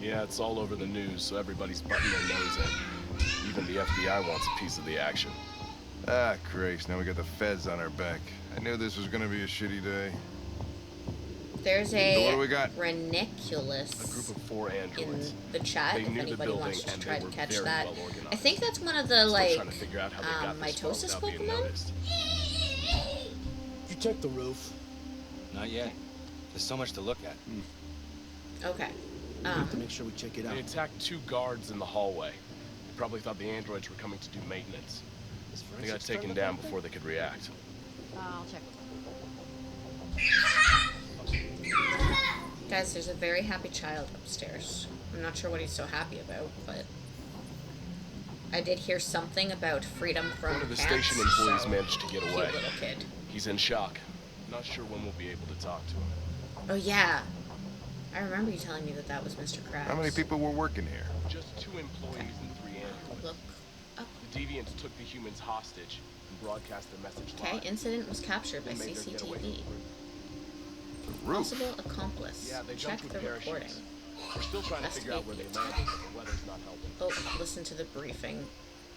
Yeah, it's all over the news, so everybody's butting their nose in. Even the FBI wants a piece of the action. Ah, Christ, now we got the feds on our back. I knew this was gonna be a shitty day. There's So a what do we got? Ranunculus A group of 4 androids. in the chat, They if knew the anybody building wants to and try they to were catch very that. well organized. I think that's one of the, Still like, trying to figure out how they got this far mitosis without being Pokemon? noticed. You check the roof? Not yet. There's so much to look at. Okay. We have to make sure we check it out. They attacked 2 guards in the hallway. They probably thought the androids were coming to do maintenance. They got taken down before they could react. I'll check. Guys, there's a very happy child upstairs. I'm not sure what he's so happy about, but I did hear something about freedom from One of the cats, station employees so managed to get away. cute little kid. He's in shock. Not sure when we'll be able to talk to him. Oh yeah, I remember you telling me that that was Mr. Krabs. How many people were working here? Just 2 employees and 3 androids. Look up. The deviants took the humans hostage and broadcast their message Okay, live. incident was captured by They made their getaway CCTV. The roof. Possible accomplice. Yeah, they Check jumped with the parachutes. recording. We're still trying to figure out where they landed, but the weather's not helping. Oh, listen to the briefing.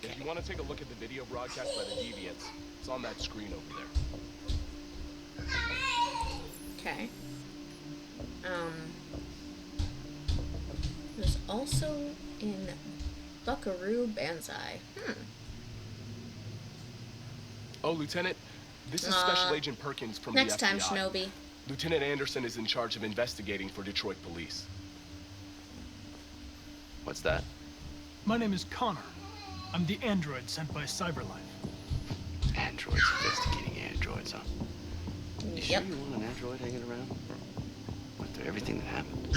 If you want to take a look at the video broadcast by the deviants, it's on that screen over there. Okay. There's also in Buckaroo Banzai. Oh, Lieutenant, this is Special Agent Perkins from Next the FBI. time, Shinobi. Lieutenant Anderson is in charge of investigating for Detroit police. What's that? My name is Connor. I'm the android sent by CyberLife. Androids investigating androids, huh? You sure Yep. you want an android hanging around? Went through everything that happened.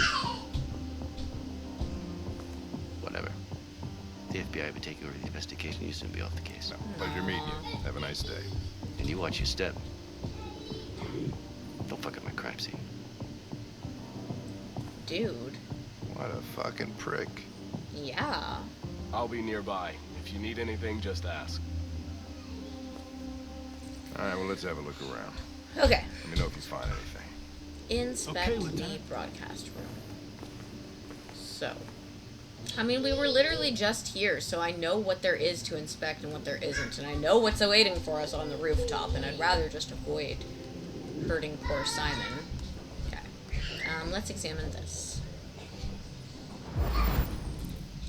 Whatever. The FBI will be taking over the investigation. You soon be off the case. Pleasure meeting you. Have a nice day. And you watch your step. Don't fuck up my crime scene. Dude. What a fucking prick. Yeah. I'll be nearby. If you need anything, just ask. Alright, well, let's have a look around. Okay. Let me know if you find anything. Inspect the broadcast room. So, I mean, we were literally just here, so I know what there is to inspect and what there isn't, and I know what's awaiting for us on the rooftop, and I'd rather just avoid hurting poor Simon. Okay. Let's examine this.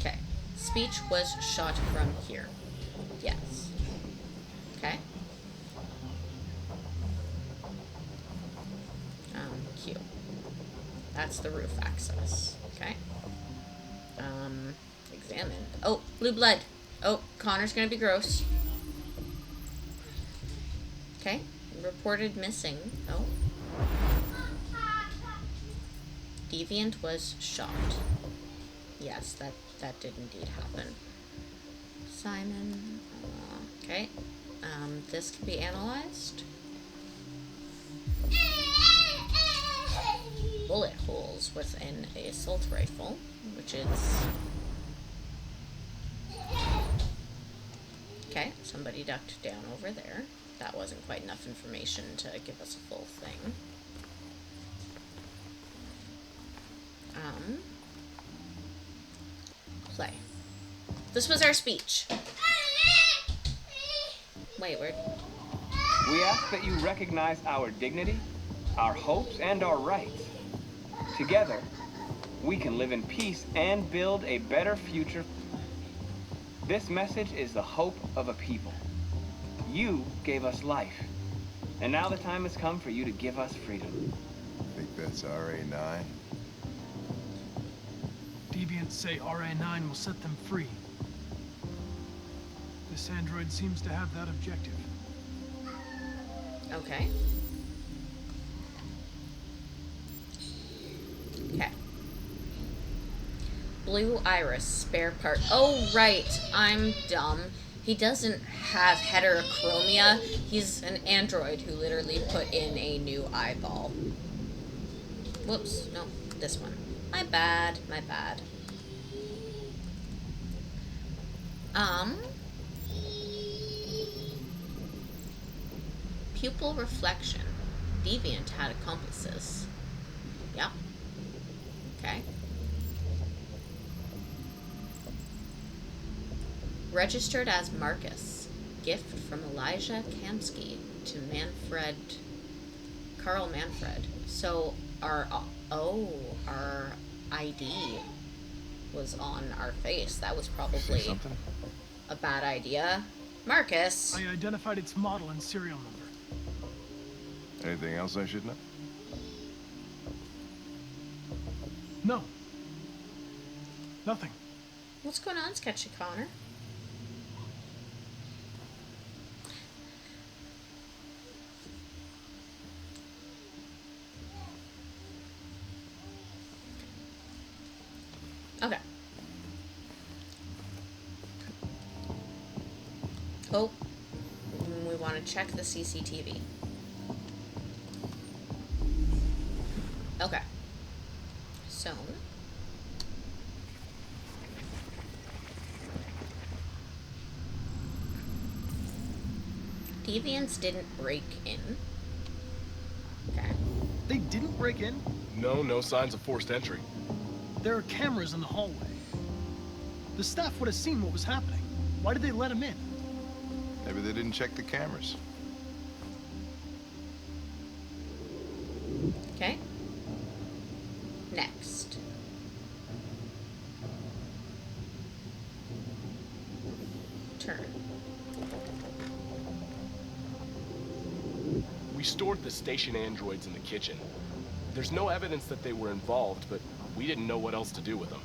Okay. Speech was shot from here. Yes. Okay. Q. That's the roof access. Okay. Examine. Oh, blue blood. Oh, Connor's gonna be gross. Okay. Reported missing. Oh. Deviant was shot. Yes, that did indeed happen. Simon. Okay. This can be analyzed. Bullet holes within a assault rifle, which is... Okay, somebody ducked down over there. That wasn't quite enough information to give us a full thing. Play. This was our speech. Wait, where? We ask that you recognize our dignity, our hopes, and our rights. Together, we can live in peace and build a better future. This message is the hope of a people. You gave us life, and now the time has come for you to give us freedom. I think that's RA9. Deviants say RA9 will set them free. This android seems to have that objective. Okay. Okay. Blue Iris, spare part. Oh, right. I'm dumb. He doesn't have heterochromia. He's an android who literally put in a new eyeball. Whoops. No, this one. My bad. My bad. Pupil reflection. Deviant had accomplices. Yep. Okay. Registered as Marcus. Gift from Elijah Kamsky to Carl Manfred. So our ID was on our face. That was probably a bad idea. Marcus. I identified its model and serial number. Anything else I should know? No. Nothing. What's going on, Sketchy Connor? Okay. Oh, we want to check the CCTV. Okay. So. Deviants didn't break in. Okay. They didn't break in? No signs of forced entry. There are cameras in the hallway. The staff would have seen what was happening. Why did they let him in? Maybe they didn't check the cameras. Okay. Next. Turn. We stored the station androids in the kitchen. There's no evidence that they were involved, but we didn't know what else to do with them.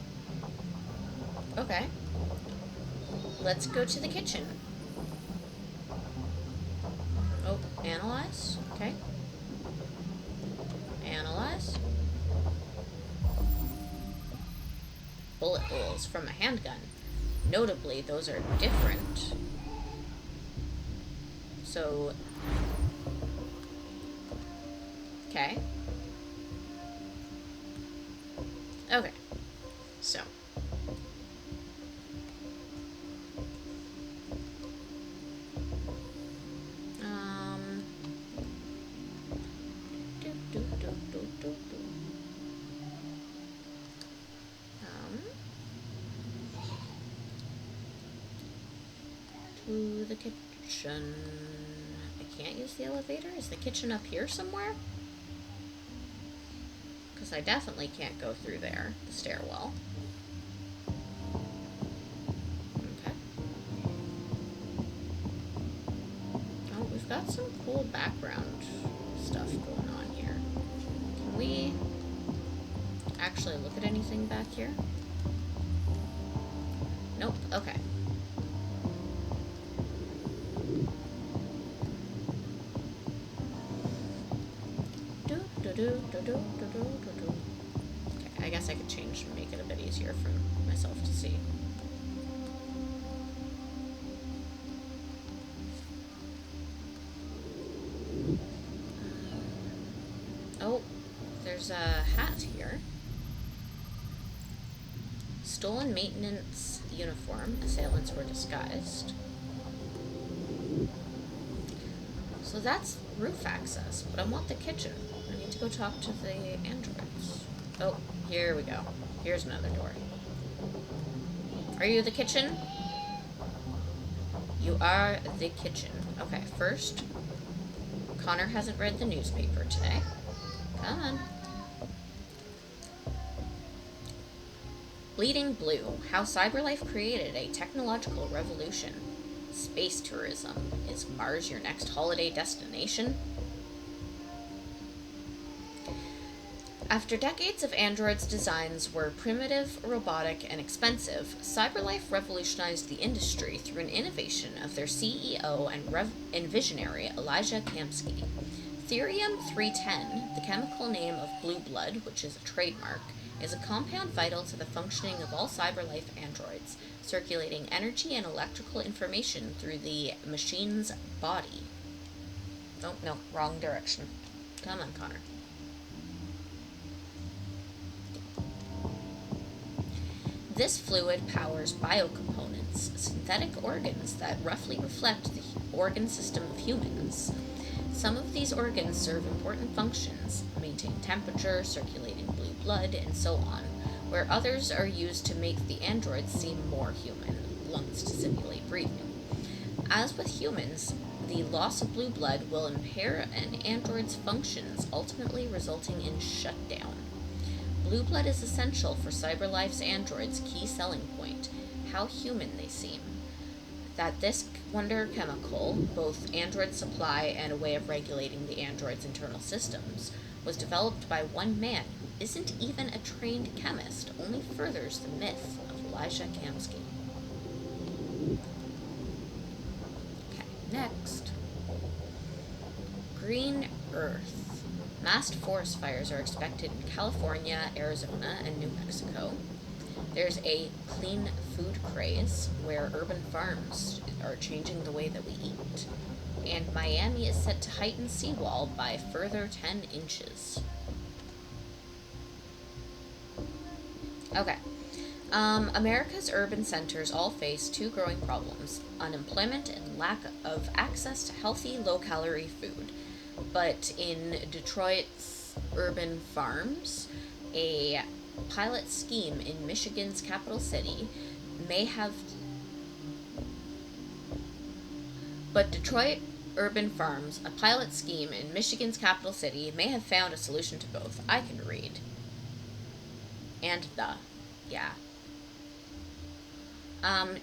Okay. Let's go to the kitchen. Oh, analyze. Okay. Analyze. bullet holes from a handgun. Notably, those are different. So... Okay. Okay. So... To the kitchen. I can't use the elevator? Is the kitchen up here somewhere? Because I definitely can't go through there, the stairwell. Okay. Oh, we've got some cool background stuff going on here. Can we actually look at anything back here? Nope. Okay. Okay, I guess I could change and make it a bit easier for myself to see. Oh, there's a hat here. Stolen maintenance uniform. Assailants were disguised. So that's roof access, but I want the kitchen. I need to go talk to the androids. Oh, here we go. Here's another door. Are you the kitchen? You are the kitchen. Okay, first, Connor hasn't read the newspaper today. Come on. Bleeding Blue. How Cyberlife created a technological revolution. Space tourism. Is Mars your next holiday destination? After decades of androids' designs were primitive, robotic, and expensive, Cyberlife revolutionized the industry through an innovation of their CEO and visionary Elijah Kamsky. Therium-310, the chemical name of blue blood, which is a trademark, is a compound vital to the functioning of all Cyberlife androids, circulating energy and electrical information through the machine's body. Oh, no, wrong direction. Come on, Connor. This fluid powers biocomponents, synthetic organs that roughly reflect the organ system of humans. Some of these organs serve important functions, maintain temperature, circulating blue blood, and so on, where others are used to make the androids seem more human, lungs to simulate breathing. As with humans, the loss of blue blood will impair an android's functions, ultimately resulting in shutdown. Blue blood is essential for Cyberlife's androids' key selling point, how human they seem. That this wonder chemical, both android supply and a way of regulating the android's internal systems, was developed by one man who isn't even a trained chemist, only furthers the myth of Elijah Kamsky. Okay, next. Green Earth. Massed forest fires are expected in California, Arizona, and New Mexico. There's a clean food craze where urban farms are changing the way that we eat. And Miami is set to heighten seawall by a further 10 inches. Okay. America's urban centers all face two growing problems: unemployment and lack of access to healthy, low-calorie food. But in Detroit's urban farms, a pilot scheme in Michigan's capital city may have... But Detroit urban farms, a pilot scheme in Michigan's capital city, may have found a solution to both. I can read. And yeah.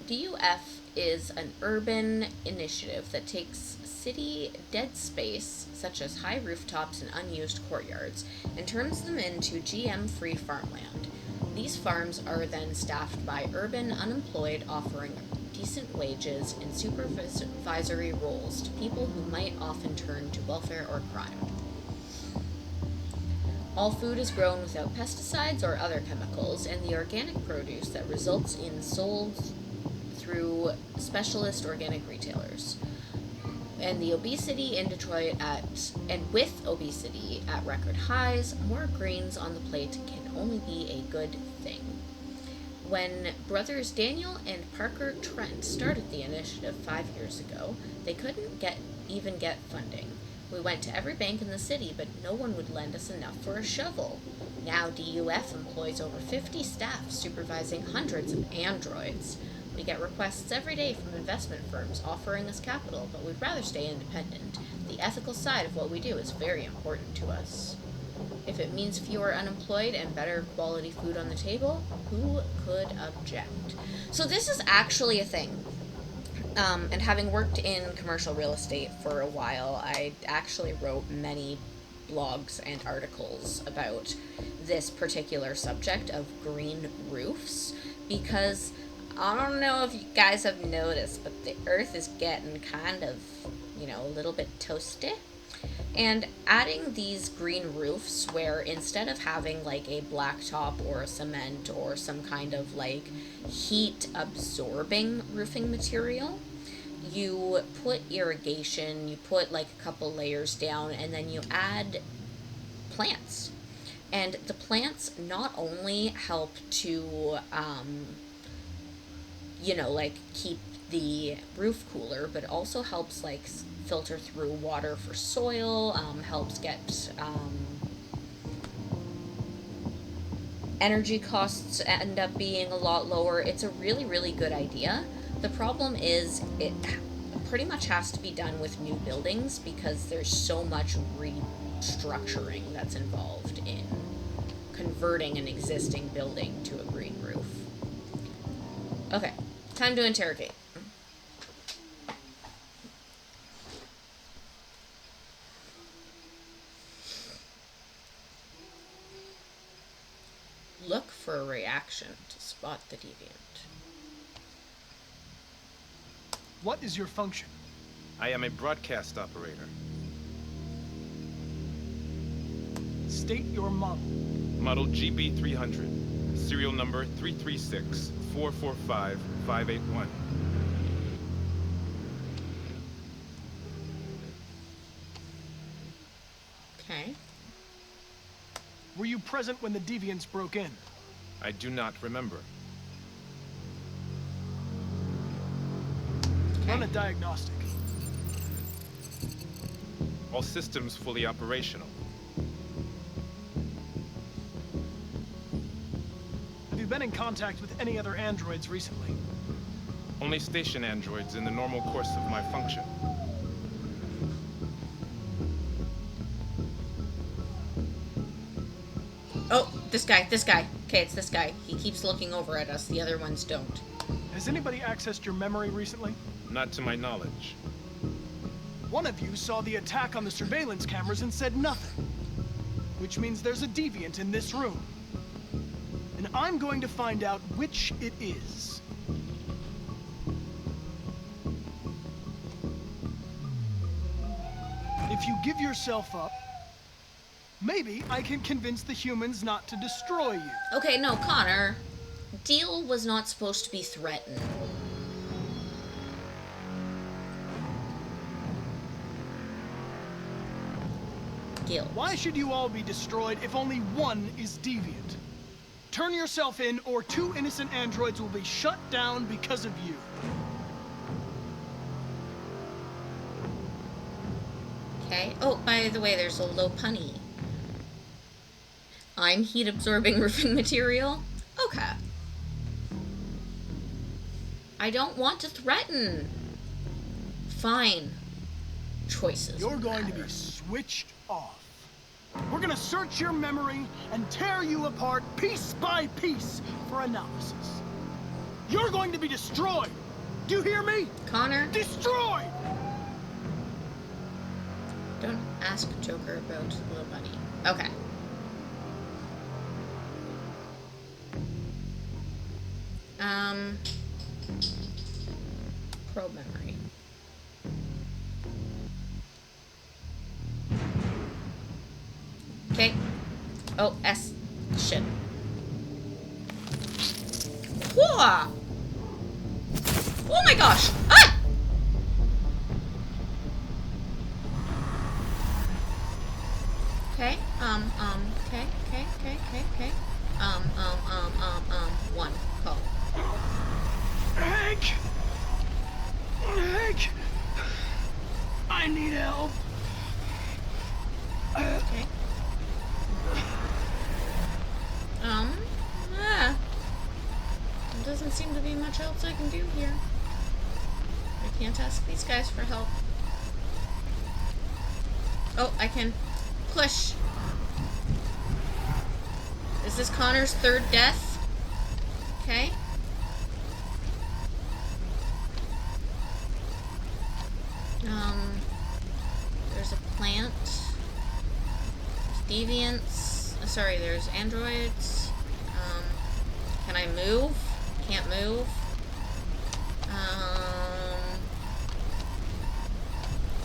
DUF is an urban initiative that takes city dead space, such as high rooftops and unused courtyards, and turns them into GM-free farmland. These farms are then staffed by urban unemployed offering decent wages and supervisory roles to people who might often turn to welfare or crime. All food is grown without pesticides or other chemicals, and the organic produce that results in sold through specialist organic retailers. And the obesity in Detroit with obesity at record highs, more greens on the plate can only be a good thing. When brothers Daniel and Parker Trent started the initiative 5 years ago, they couldn't even get funding. We went to every bank in the city, but no one would lend us enough for a shovel. Now DUF employs over 50 staff supervising hundreds of androids. We get requests every day from investment firms offering us capital, but we'd rather stay independent. The ethical side of what we do is very important to us. If it means fewer unemployed and better quality food on the table, who could object? So this is actually a thing. And having worked in commercial real estate for a while, I actually wrote many blogs and articles about this particular subject of green roofs, because I don't know if you guys have noticed, but the earth is getting kind of, a little bit toasty. And adding these green roofs where instead of having like a blacktop or a cement or some kind of like heat absorbing roofing material, you put irrigation, you put like a couple layers down, and then you add plants. And the plants not only help to, keep the roof cooler, but also helps like filter through water for soil, helps get energy costs end up being a lot lower. It's a really, really good idea. The problem is it pretty much has to be done with new buildings because there's so much restructuring that's involved in converting an existing building to a green roof. Okay, time to interrogate. Look for a reaction to spot the deviant. What is your function? I am a broadcast operator. State your model. Model GB300. Serial number 336-445-581. Okay. Were you present when the deviants broke in? I do not remember. Run a diagnostic. All systems fully operational. Have you been in contact with any other androids recently? Only station androids in the normal course of my function. Oh, this guy. Okay, it's this guy. He keeps looking over at us. The other ones don't. Has anybody accessed your memory recently? Not to my knowledge. One of you saw the attack on the surveillance cameras and said nothing. Which means there's a deviant in this room. And I'm going to find out which it is. If you give yourself up, maybe I can convince the humans not to destroy you. Okay, no, Connor. Deal was not supposed to be threatened. Deal. Why should you all be destroyed if only one is deviant? Turn yourself in, or 2 innocent androids will be shut down because of you. Okay. Oh, by the way, there's a low punny. I'm heat-absorbing roofing material? Okay. I don't want to threaten. Fine. Choices. You're going to be switched off. We're gonna search your memory and tear you apart piece by piece for analysis. You're going to be destroyed. Do you hear me? Connor? Destroyed! Don't ask Joker about Little Bunny. Okay. Probe memory. Okay. Oh, S. Shit. Whoa! Oh my gosh! Ah! Okay, okay. One call. Hank! Hank! I need help. Okay. There doesn't seem to be much else I can do here. I can't ask these guys for help. Oh, I can push. Is this Connor's third death? Okay. There's a plant. There's deviants. Sorry, there's androids. Can I move? Can't move.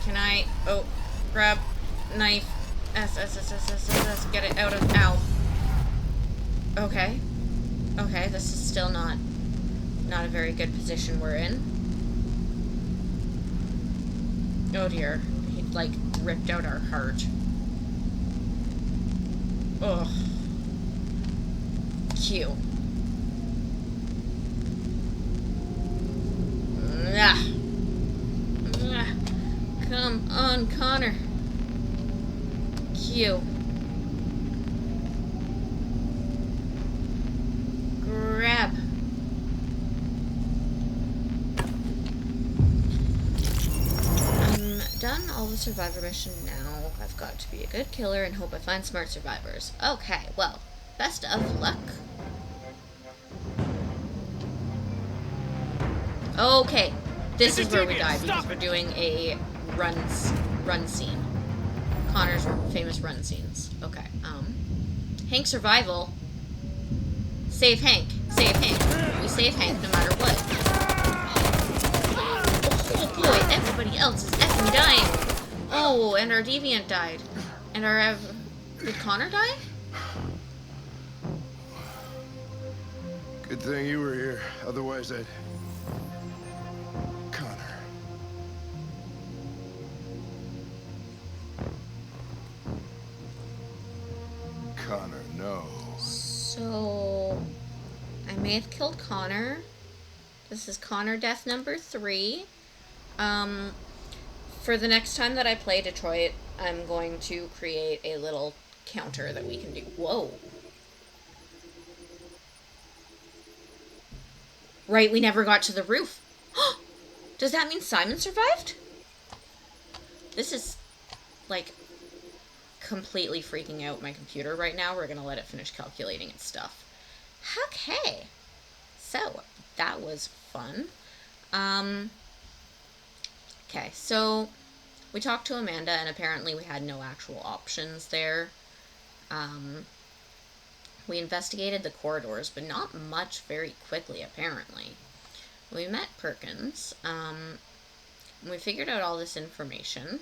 Can I... Oh, grab knife. S. Get it out of... Ow. Okay. Okay, this is still not a very good position we're in. Oh dear. He, like, ripped out our heart. Ugh. Q. Come on, Connor. Q. Grab. I'm done all the survivor mission now. I've got to be a good killer and hope I find smart survivors. Okay, well, best of luck. Okay, this is where we die because we're doing a run scene. Connor's famous run scenes. Okay, Hank survival. Save Hank. Save Hank. We save Hank no matter what. Oh boy, everybody else is effing dying. Oh, and our deviant died. And our... did Connor die? Good thing you were here. Otherwise, I'd... Connor, no. So, I may have killed Connor. This is Connor death number 3. For the next time that I play Detroit, I'm going to create a little counter that we can do. Whoa. Right, we never got to the roof. Does that mean Simon survived? This is, like... completely freaking out my computer right now. We're gonna let it finish calculating its stuff. Okay. So, that was fun. Okay, so we talked to Amanda and apparently we had no actual options there. We investigated the corridors, but not much very quickly, apparently. We met Perkins. We figured out all this information.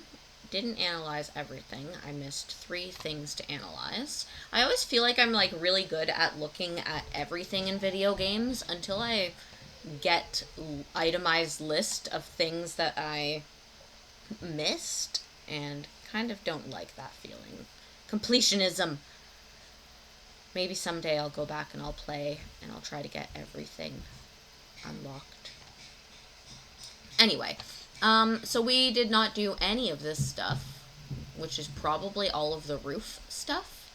Didn't analyze everything. I missed 3 things to analyze. I always feel like I'm like really good at looking at everything in video games until I get itemized list of things that I missed and kind of don't like that feeling. Completionism. Maybe someday I'll go back and I'll play and I'll try to get everything unlocked. Anyway, so we did not do any of this stuff, which is probably all of the roof stuff,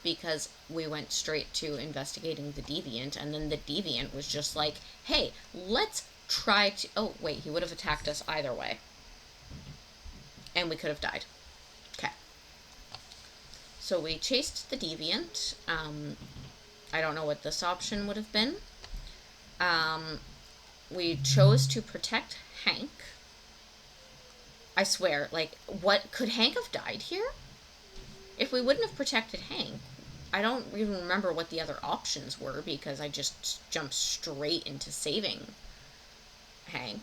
because we went straight to investigating the deviant, and then the deviant was just like, hey, let's try to... Oh, wait, he would have attacked us either way. And we could have died. Okay. So we chased the deviant. I don't know what this option would have been. We chose to protect Hank. I swear, like, what, could Hank have died here? If we wouldn't have protected Hank, I don't even remember what the other options were, because I just jumped straight into saving Hank.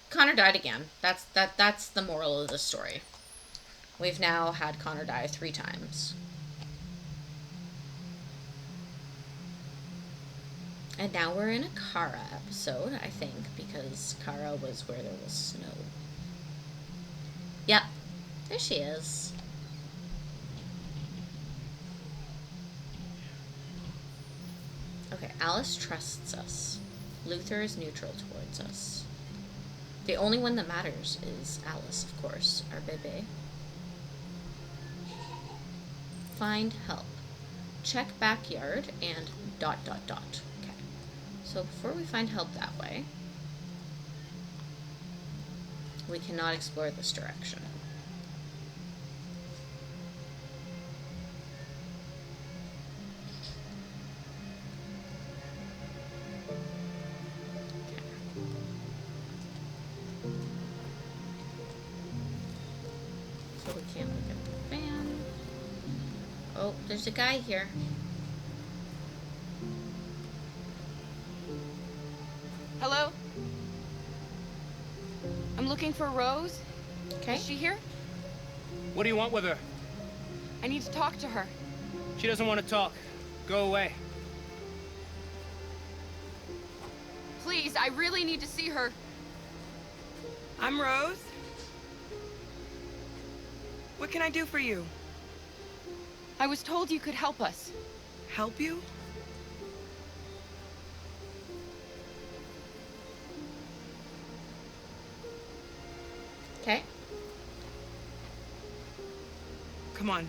Connor died again. That's the moral of the story. We've now had Connor die 3 times. And now we're in a Kara episode, I think, because Kara was where there was snow. Yep, there she is. Okay, Alice trusts us. Luther is neutral towards us. The only one that matters is Alice, of course, our bebe. Find help. Check backyard and ... Okay. So before we find help that way, we cannot explore this direction. So we can't look at the fan. Oh, there's a guy here. Hello? I'm looking for Rose. Okay. Is she here? What do you want with her? I need to talk to her. She doesn't want to talk. Go away. Please, I really need to see her. I'm Rose. What can I do for you? I was told you could help us. Help you? Okay. Come on.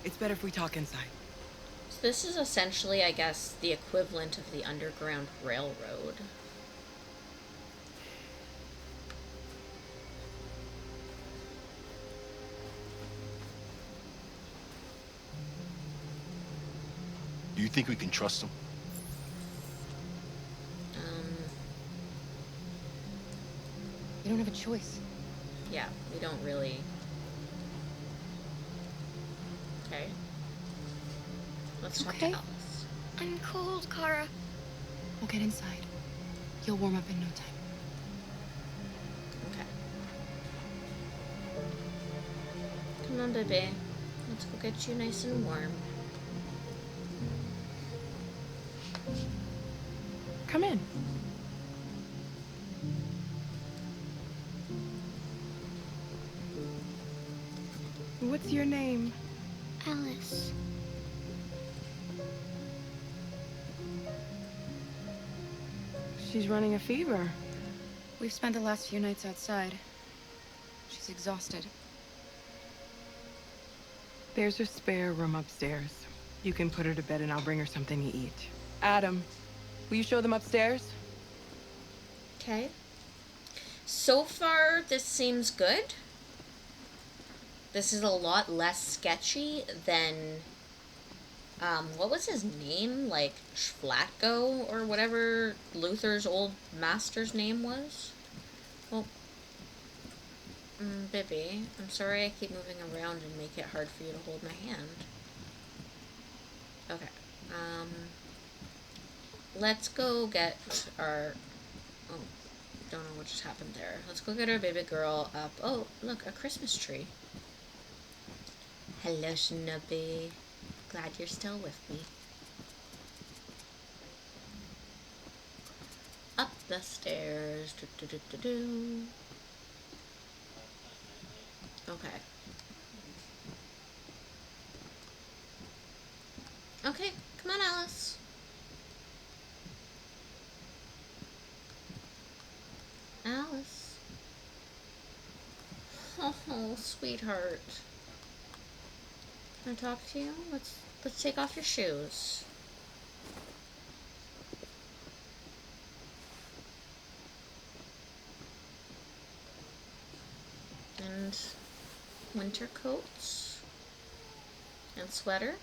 It's better if we talk inside. So this is essentially, I guess, the equivalent of the Underground Railroad. Do you think we can trust him? We don't have a choice. Yeah, we don't really. Okay. Let's talk to Alice. I'm cold, Kara. We'll get inside. You'll warm up in no time. Okay. Come on, baby. Let's go get you nice and warm. Come in. What's your name? Alice. She's running a fever. We've spent the last few nights outside. She's exhausted. There's a spare room upstairs. You can put her to bed and I'll bring her something to eat. Adam, will you show them upstairs? Okay. So far, this seems good. This is a lot less sketchy than, what was his name? Like, Schlatko or whatever Luther's old master's name was? Well, Bibby, I'm sorry I keep moving around and make it hard for you to hold my hand. Okay, let's go get our, oh, don't know what just happened there. Let's go get our baby girl up. Oh, look, a Christmas tree. Hello, Shinobi. Glad you're still with me. Up the stairs. Okay. Okay, come on, Alice. Alice. Oh, sweetheart. Can I talk to you? Let's take off your shoes. And winter coats and sweater.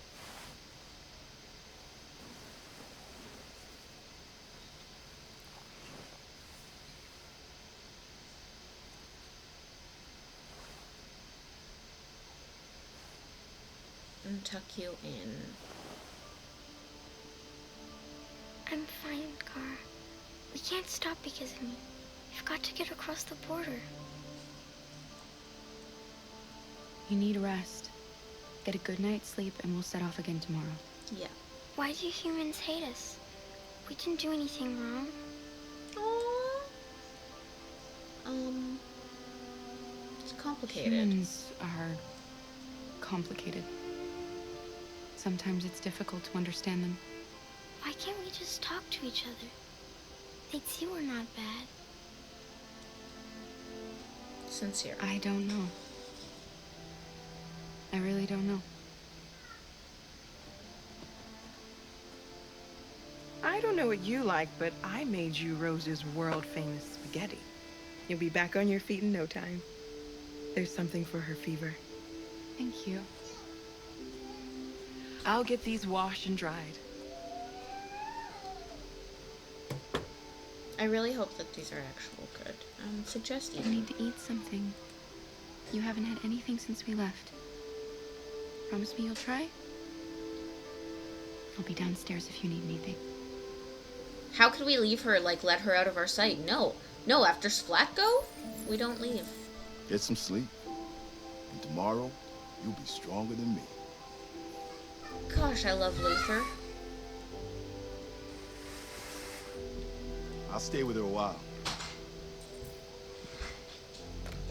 And tuck you in. I'm fine, Kara. We can't stop because of me. We've got to get across the border. You need rest. Get a good night's sleep, and we'll set off again tomorrow. Yeah. Why do humans hate us? We didn't do anything wrong. It's complicated. Humans are complicated. Sometimes it's difficult to understand them. Why can't we just talk to each other? They'd see we're not bad. Sincere. I don't know. I really don't know. I don't know what you like, but I made you Rose's world-famous spaghetti. You'll be back on your feet in no time. There's something for her fever. Thank you. I'll get these washed and dried. I really hope that these are actual good. Suggest You eating. need to eat something. You haven't had anything since we left. Promise me you'll try? I'll be downstairs if you need anything. How could we leave her, like, let her out of our sight? No. No, after Splat go, we don't leave. Get some sleep. And tomorrow, you'll be stronger than me. Gosh, I love Luther. I'll stay with her a while.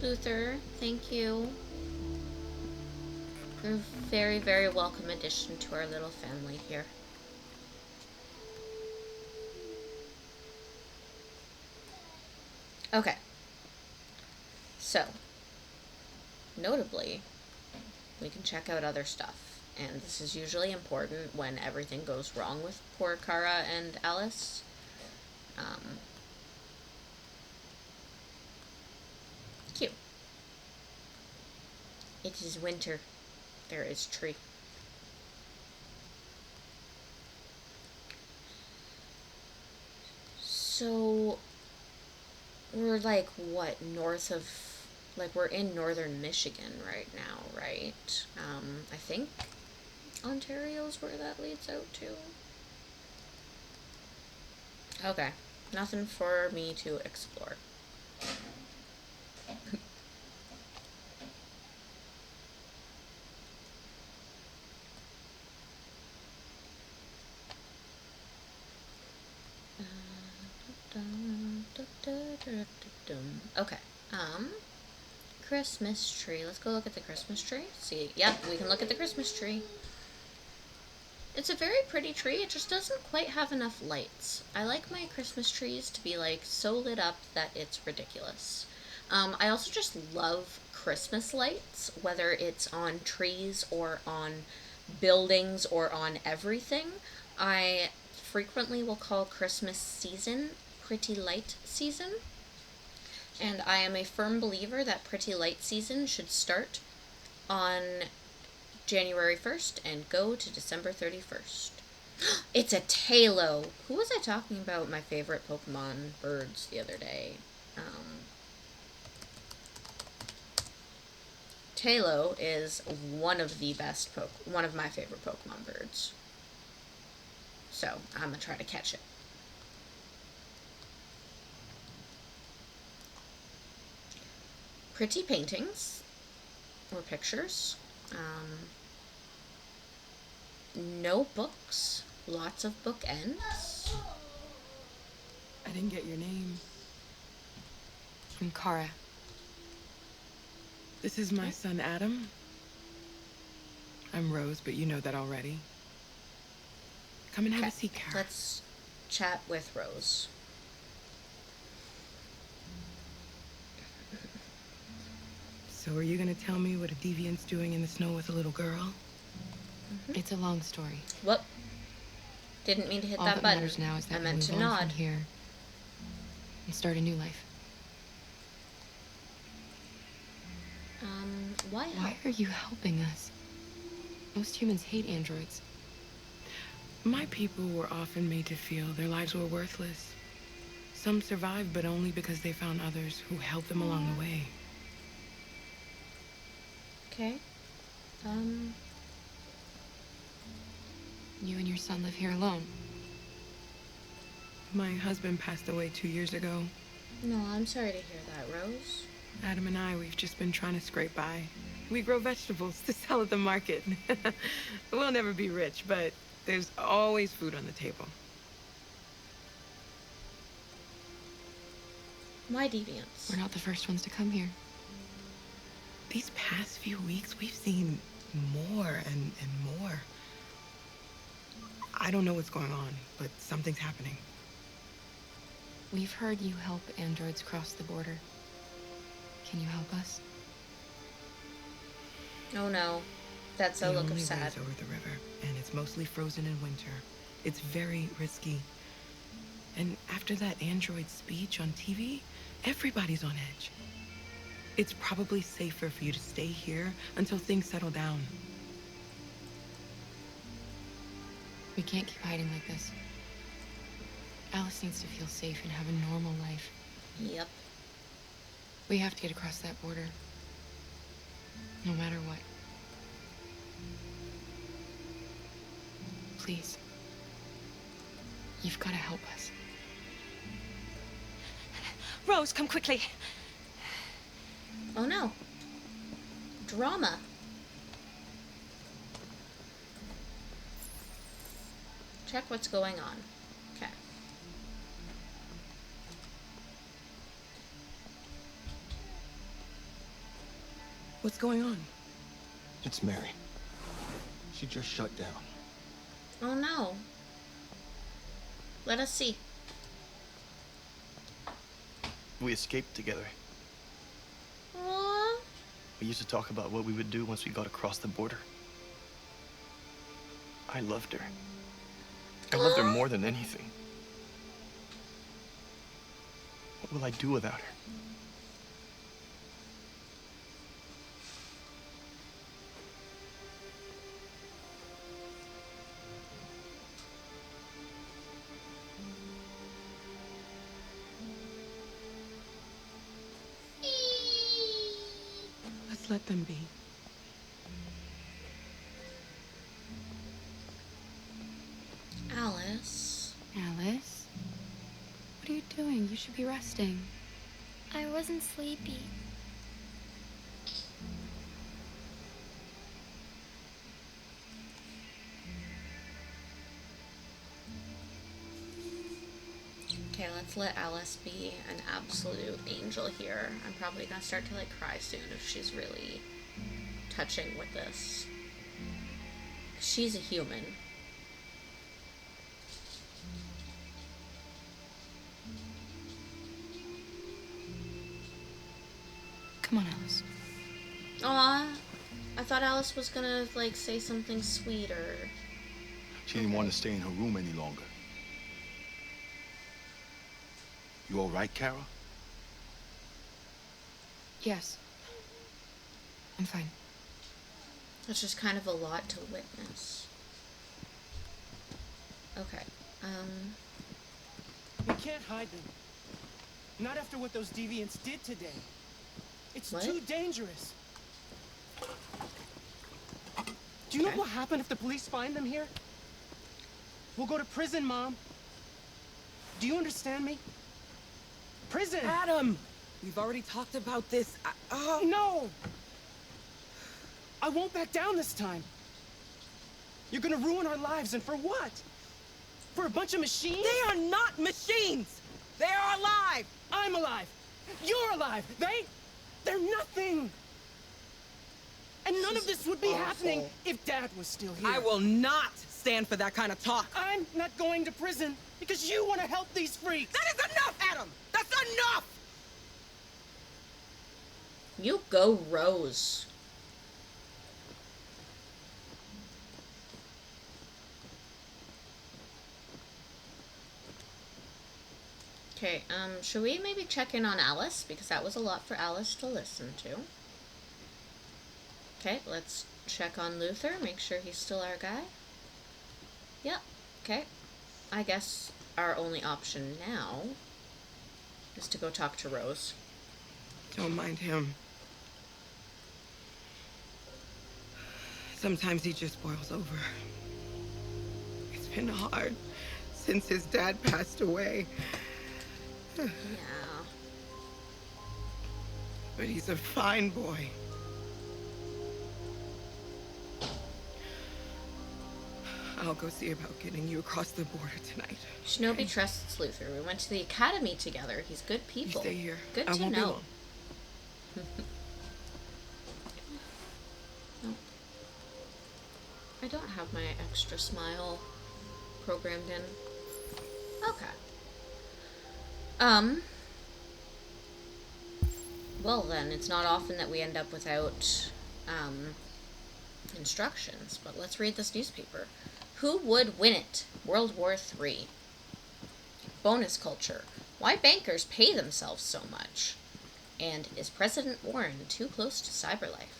Luther, thank you. You're a very, very welcome addition to our little family here. Okay. So, notably, we can check out other stuff. And this is usually important when everything goes wrong with poor Kara and Alice. Cute. It is winter. There is tree. So, we're like, what, north of, like, we're in northern Michigan right now, right? I think Ontario's where that leads out to. Okay, nothing for me to explore. Okay, Christmas tree. Let's go look at the Christmas tree. See, yep, we can look at the Christmas tree. It's a very pretty tree, it just doesn't quite have enough lights. I like my Christmas trees to be, like, so lit up that it's ridiculous. I also just love Christmas lights, whether it's on trees or on buildings or on everything. I frequently will call Christmas season pretty light season. And I am a firm believer that pretty light season should start on January 1st and go to December 31st. It's a Talo. Who was I talking about my favorite Pokemon birds the other day? Talo is one of the best one of my favorite Pokemon birds. So, I'm gonna try to catch it. Pretty paintings or pictures. No books. Lots of bookends. I didn't get your name. I'm Kara. This is my son, Adam. I'm Rose, but you know that already. Come and have a seat, Kara. Let's chat with Rose. So are you gonna tell me what a deviant's doing in the snow with a little girl? It's a long story. Whoop. Didn't mean to hit All that that button. matters now is that I we meant move to on nod. from here and start a new life. Why help? Why are you helping us? Most humans hate androids. My people were often made to feel their lives were worthless. Some survived, but only because they found others who helped them along the way. Okay. You and your son live here alone. My husband passed away 2 years ago. No, I'm sorry to hear that, Rose. Adam and I, we've just been trying to scrape by. We grow vegetables to sell at the market. We'll never be rich, but there's always food on the table. Why deviants? We're not the first ones to come here. These past few weeks, we've seen more and more. I don't know what's going on, but something's happening. We've heard you help androids cross the border. Can you help us? Oh no. That's a look of sad. The only way is over the river, and it's mostly frozen in winter. It's very risky. And after that android speech on TV, everybody's on edge. It's probably safer for you to stay here until things settle down. We can't keep hiding like this. Alice needs to feel safe and have a normal life. Yep. We have to get across that border. No matter what. Please. You've got to help us. Rose, come quickly. Oh no. Drama. Check what's going on. Okay. What's going on? It's Mary. She just shut down. Oh no. Let us see. We escaped together. Aww. We used to talk about what we would do once we got across the border. I loved her. I loved her more than anything. What will I do without her? Let's let them be. Alice. Alice? What are you doing? You should be resting. I wasn't sleepy. Okay, let's let Alice be an absolute angel here. I'm probably gonna start to like cry soon if she's really touching with this. She's a human. Come on, Alice. Aw, I thought Alice was gonna like say something sweeter. She didn't want to stay in her room any longer. You all right, Kara? Yes. I'm fine. That's just kind of a lot to witness. Okay, We can't hide them. Not after what those deviants did today. It's What? too dangerous. Do you know what will happen if the police find them here? We'll go to prison, Mom. Do you understand me? Prison! Adam! We've already talked about this. No! I won't back down this time. You're gonna ruin our lives, and for what? For a bunch of machines? They are not machines! They are alive! I'm alive! You're alive! They're nothing! And none of this would be happening if Dad was still here. I will not stand for that kind of talk. I'm not going to prison because you want to help these freaks. That is enough, Adam! That's enough! you go, Rose. Okay, should we maybe check in on Alice? Because that was a lot for Alice to listen to. Okay, let's check on Luther, make sure he's still our guy. Yep, okay. I guess our only option now is to go talk to Rose. Don't mind him. Sometimes he just boils over. It's been hard since his dad passed away. Yeah. But he's a fine boy. I'll go see about getting you across the border tonight. Shinobi trusts Luther. We went to the academy together. He's good people. You stay here. Good I to won't be know. long. No. I don't have my extra smile programmed in. Okay. Well then, it's not often that we end up without, instructions, but let's read this newspaper. Who would win it? World War III. Bonus culture. Why bankers pay themselves so much? And is President Warren too close to cyberlife?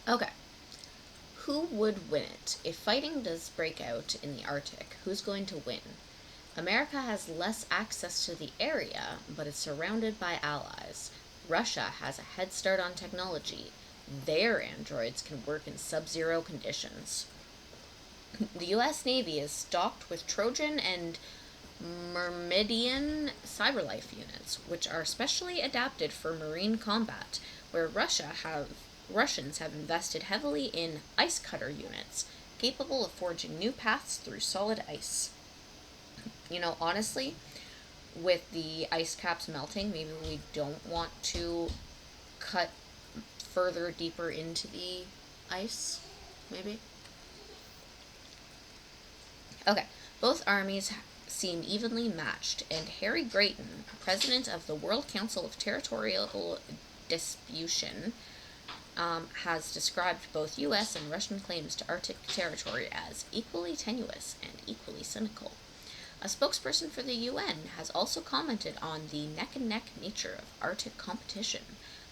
Okay. Who would win it? If fighting does break out in the Arctic, who's going to win? America has less access to the area, but is surrounded by allies. Russia has a head start on technology. Their androids can work in sub-zero conditions. The U.S. Navy is stocked with Trojan and Myrmidian cyberlife units, which are specially adapted for marine combat, where Russians have invested heavily in ice cutter units, capable of forging new paths through solid ice. You know, honestly, with the ice caps melting, maybe we don't want to cut further deeper into the ice, maybe? Okay, both armies seem evenly matched, and Harry Grayton, president of the World Council of Territorial Disputation, has described both U.S. and Russian claims to Arctic territory as equally tenuous and equally cynical. A spokesperson for the UN has also commented on the neck-and-neck nature of Arctic competition.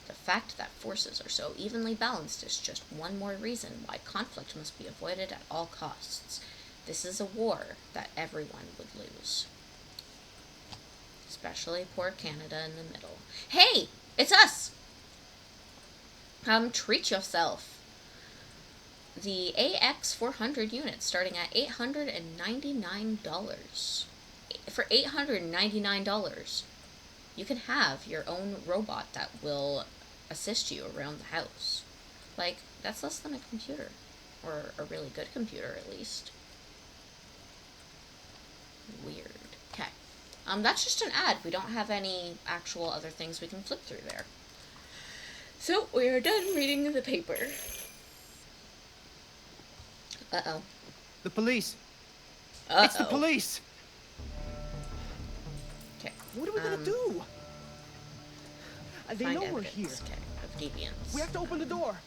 The fact that forces are so evenly balanced is just one more reason why conflict must be avoided at all costs. This is a war that everyone would lose. Especially poor Canada in the middle. Hey! It's us! Treat yourself. The AX400 unit starting at $899. For $899, you can have your own robot that will assist you around the house. Like, that's less than a computer. Or a really good computer, at least. Weird. Okay. That's just an ad. We don't have any actual other things we can flip through there. So, we are done reading the paper. Uh-oh. The police. Uh-oh. It's the police. Okay. What are we gonna do? They Find know we're evidence, here. Okay, of deviants. We have to open the door.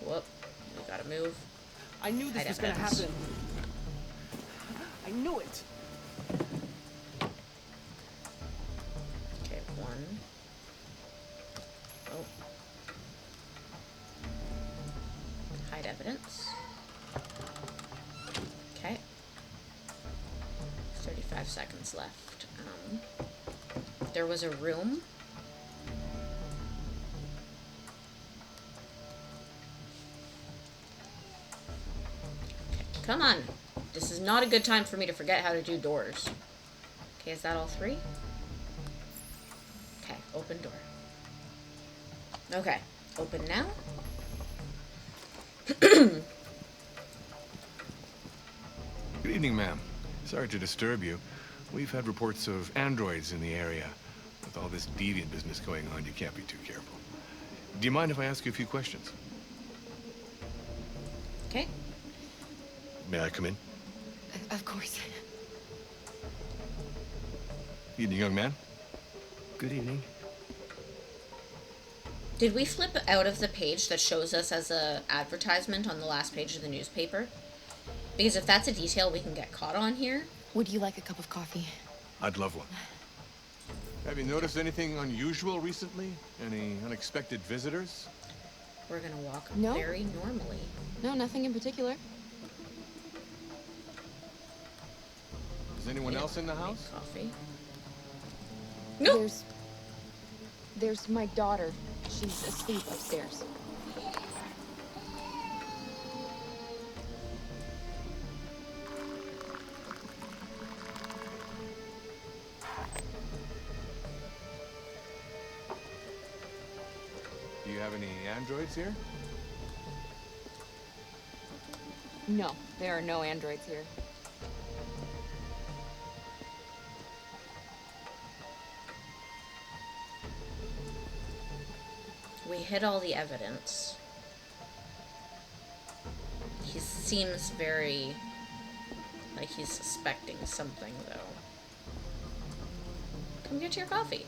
Whoop. We gotta move. I knew this was gonna happen. I knew it. Okay, one. Oh. Hide evidence. Okay. 35 seconds left. There was a room. Okay, come on. This is not a good time for me to forget how to do doors. Okay, is that all three? Okay, open door. Okay, open now. Good evening, ma'am. Sorry to disturb you. We've had reports of androids in the area. With all this deviant business going on, you can't be too careful. Do you mind if I ask you a few questions? Okay. May I come in? Of course. Evening, young man. Good evening. Did we flip out of the page that shows us as a advertisement on the last page of the newspaper? Because if that's a detail we can get caught on here. Would you like a cup of coffee? I'd love one. Have you noticed anything unusual recently? Any unexpected visitors? We're gonna walk No. very normally. No, nothing in particular. Is anyone else in the house? Coffee. No. There's my daughter. She's asleep upstairs. Do you have any androids here? No, there are no androids here. We hid all the evidence. He seems very... like he's suspecting something, though. Come get your coffee.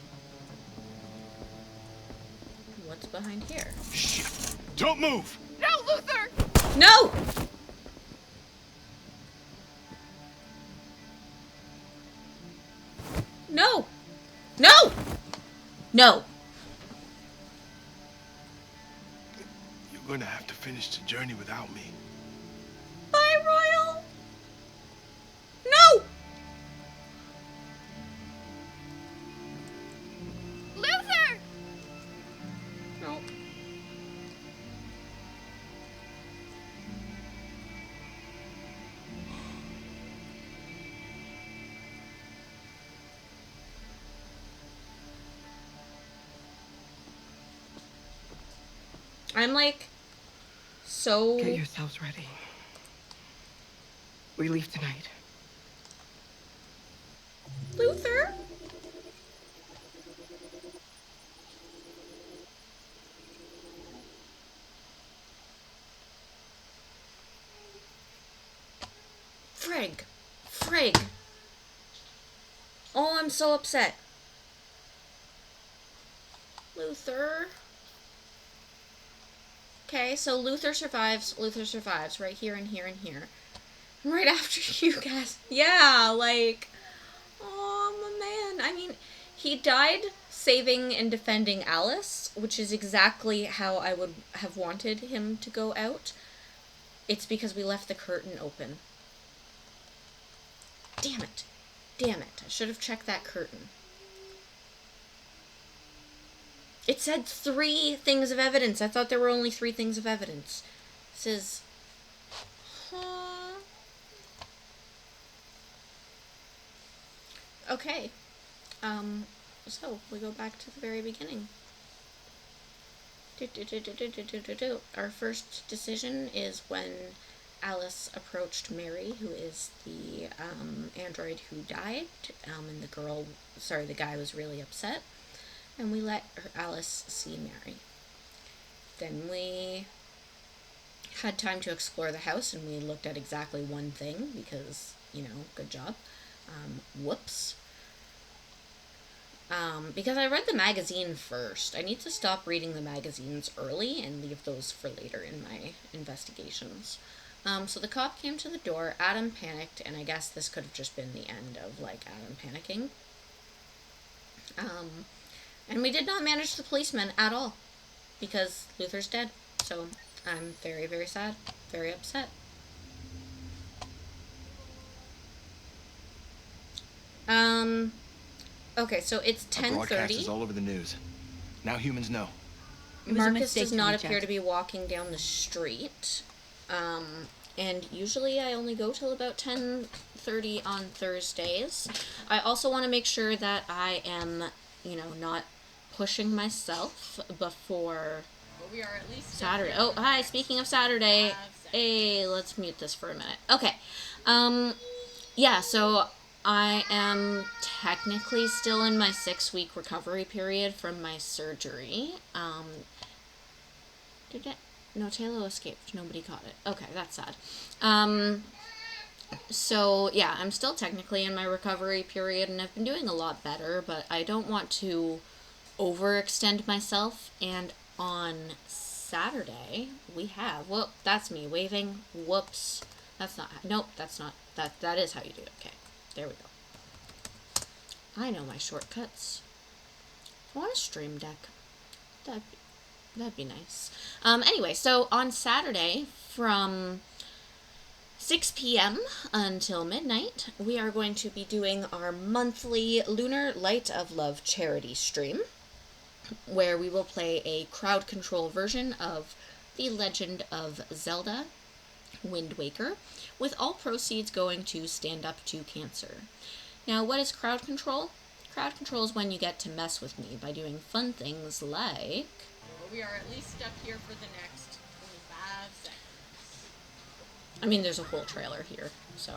What's behind here? Shit! Don't move! No, Luther! No! No! No! No! You're gonna have to finish the journey without me. Bye, Royal! No! Luther! No. I'm like so... Get yourselves ready. We leave tonight. Luther? Frig. Frig. Oh, I'm so upset. Luther. Okay, so Luther survives right here and here and here. Right after you guys. Yeah, like, oh, my man. I mean, he died saving and defending Alice, which is exactly how I would have wanted him to go out. It's because we left the curtain open. Damn it. Damn it. I should have checked that curtain. It said 3 things of evidence. I thought there were only 3 things of evidence. This is... Okay. So, we go back to the very beginning. Our first decision is when Alice approached Mary, who is the android who died, and the guy was really upset, and we let Alice see Mary. Then we had time to explore the house, and we looked at exactly one thing, because, you know, good job. Whoops. Because I read the magazine first. I need to stop reading the magazines early and leave those for later in my investigations. So the cop came to the door, Adam panicked, and I guess this could have just been the end of, like, Adam panicking. And we did not manage the policeman at all, because Luther's dead. So I'm very, very sad, very upset. Okay, so it's 10:30. Broadcast is all over the news. Now humans know. Marcus does not appear to be walking down the street. And usually I only go till about 10:30 on Thursdays. I also want to make sure that I am, you know, not pushing myself before We are at least Saturday. Oh, hi, speaking of Saturday. Hey, let's mute this for a minute. Okay. Yeah, so I am technically still in my 6-week recovery period from my surgery. No, Taylor escaped. Nobody caught it. Okay, that's sad. So, yeah, I'm still technically in my recovery period, and I've been doing a lot better, but I don't want to overextend myself, and on Saturday, we have... Well, that's me waving. Whoops. That's not... Nope, that's not... That is how you do it. Okay, there we go. I know my shortcuts. I want a stream deck. That'd be nice. Anyway, so on Saturday from 6 p.m. until midnight, we are going to be doing our monthly Lunar Light of Love charity stream, where we will play a crowd control version of The Legend of Zelda Wind Waker, with all proceeds going to Stand Up to Cancer. Now, what is crowd control? Crowd control is when you get to mess with me by doing fun things like... We are at least stuck here for the next 25 seconds. I mean, there's a whole trailer here, so.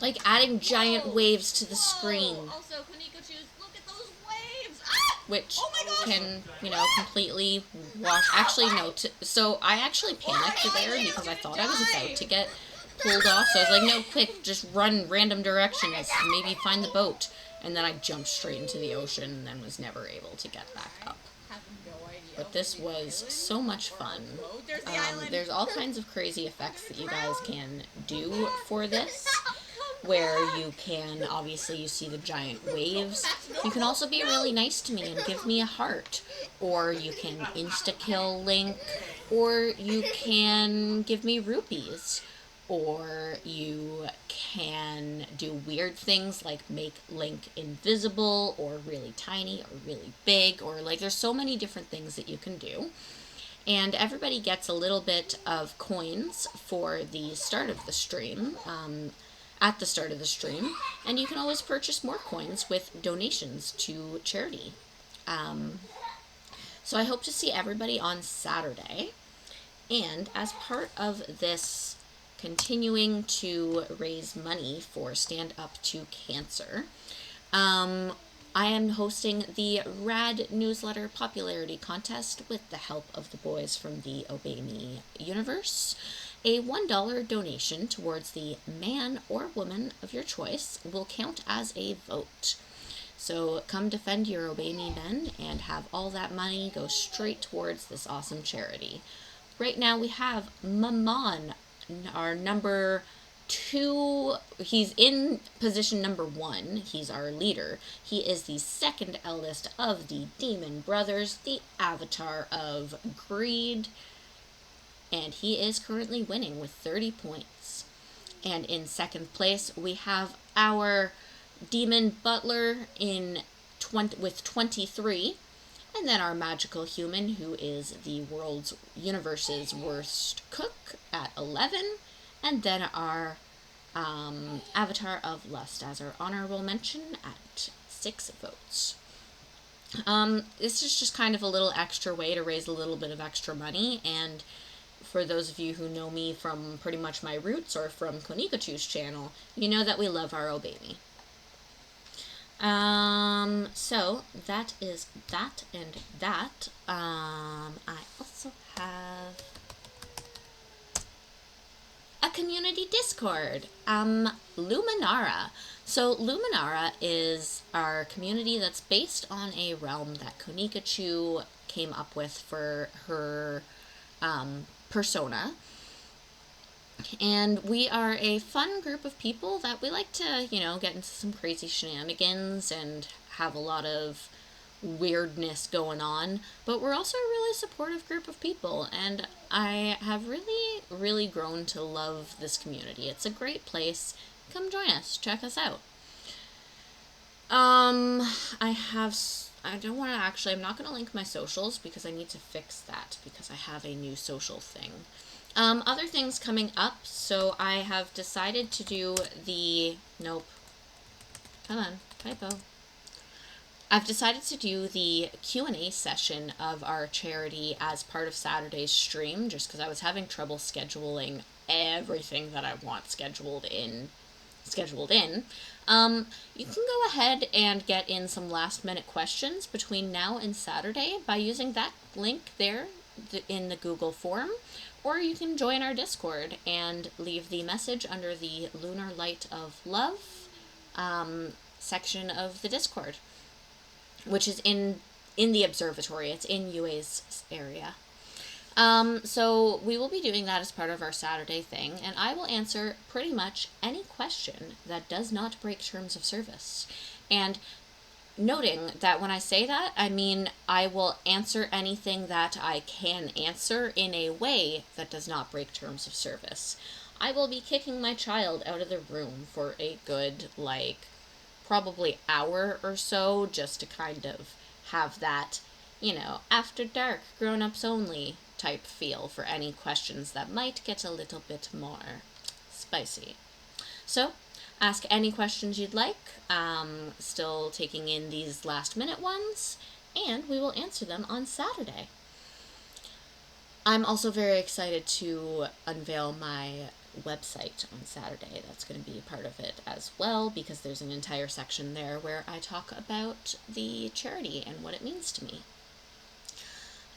Like adding giant waves to the screen. Also, Konikochu's, look at those waves! Ah! Which oh my gosh! can, you know, completely wash. Actually, no. So I actually panicked there because I thought I was about to get pulled off. So I was like, no, quick, just run random directions. Maybe find the boat. And then I jumped straight into the ocean and then was never able to get back up. But this was so much fun. There's all kinds of crazy effects that you guys can do for this, where you can, obviously you see the giant waves. You can also be really nice to me and give me a heart, or you can insta-kill Link, or you can give me rupees, or you can do weird things like make Link invisible, or really tiny, or really big, or like there's so many different things that you can do. And everybody gets a little bit of coins for the start of the stream, at the start of the stream, and you can always purchase more coins with donations to charity. So I hope to see everybody on Saturday, and as part of this continuing to raise money for Stand Up to Cancer, I am hosting the Rad Newsletter Popularity Contest with the help of the boys from the Obey Me universe. A $1 donation towards the man or woman of your choice will count as a vote. So come defend your Obey Me men and have all that money go straight towards this awesome charity. Right now we have Maman, our number 2. He's in position number 1. He's our leader. He is the second eldest of the Demon Brothers, the avatar of greed, and he is currently winning with 30 points. And in second place we have our Demon Butler with 23. And then our magical human, who is the universe's worst cook, at 11. And then our avatar of lust as our honorable mention at 6 votes. This is just kind of a little extra way to raise a little bit of extra money. And for those of you who know me from pretty much my roots or from Konikochu's channel, you know that we love our Obey Me. So that is that and that. I also have a community Discord, Luminara. So Luminara is our community that's based on a realm that Konikochu came up with for her, persona. And we are a fun group of people that we like to, you know, get into some crazy shenanigans and have a lot of weirdness going on. But we're also a really supportive group of people, and I have really, really grown to love this community. It's a great place. Come join us. Check us out. I'm not going to link my socials because I need to fix that because I have a new social thing. Other things coming up, so I have decided to do I've decided to do the Q&A session of our charity as part of Saturday's stream, just because I was having trouble scheduling everything that I want scheduled in. You can go ahead and get in some last-minute questions between now and Saturday by using that link there in the Google form. Or you can join our Discord and leave the message under the Lunar Light of Love section of the Discord, which is in the observatory. It's in UA's area. So we will be doing that as part of our Saturday thing, and I will answer pretty much any question that does not break terms of service. And noting that when I say that, I mean I will answer anything that I can answer in a way that does not break terms of service. I will be kicking my child out of the room for a good, probably hour or so, just to kind of have that, after dark, grown-ups only type feel for any questions that might get a little bit more spicy. So, ask any questions you'd like, still taking in these last-minute ones, and we will answer them on Saturday. I'm also very excited to unveil my website on Saturday. That's going to be a part of it as well, because there's an entire section there where I talk about the charity and what it means to me.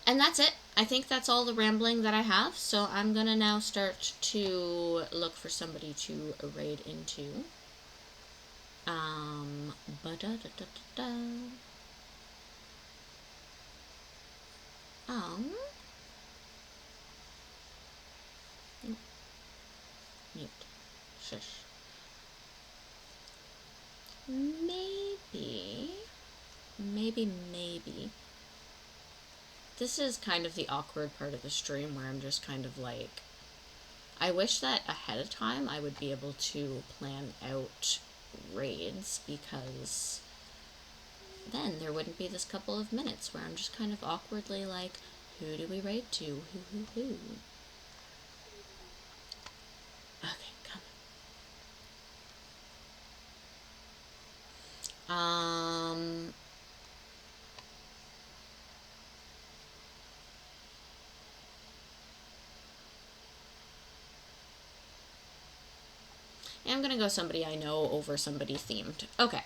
And that's it. I think that's all the rambling that I have, so I'm going to now start to look for somebody to raid into. Ba-da-da-da-da-da. Mute. Shush. Maybe. This is kind of the awkward part of the stream where I'm just kind of like, I wish that ahead of time I would be able to plan out raids, because then there wouldn't be this couple of minutes where I'm just kind of awkwardly like, who do we raid to? Who? Okay, come on. I'm gonna go somebody I know over somebody themed. Okay,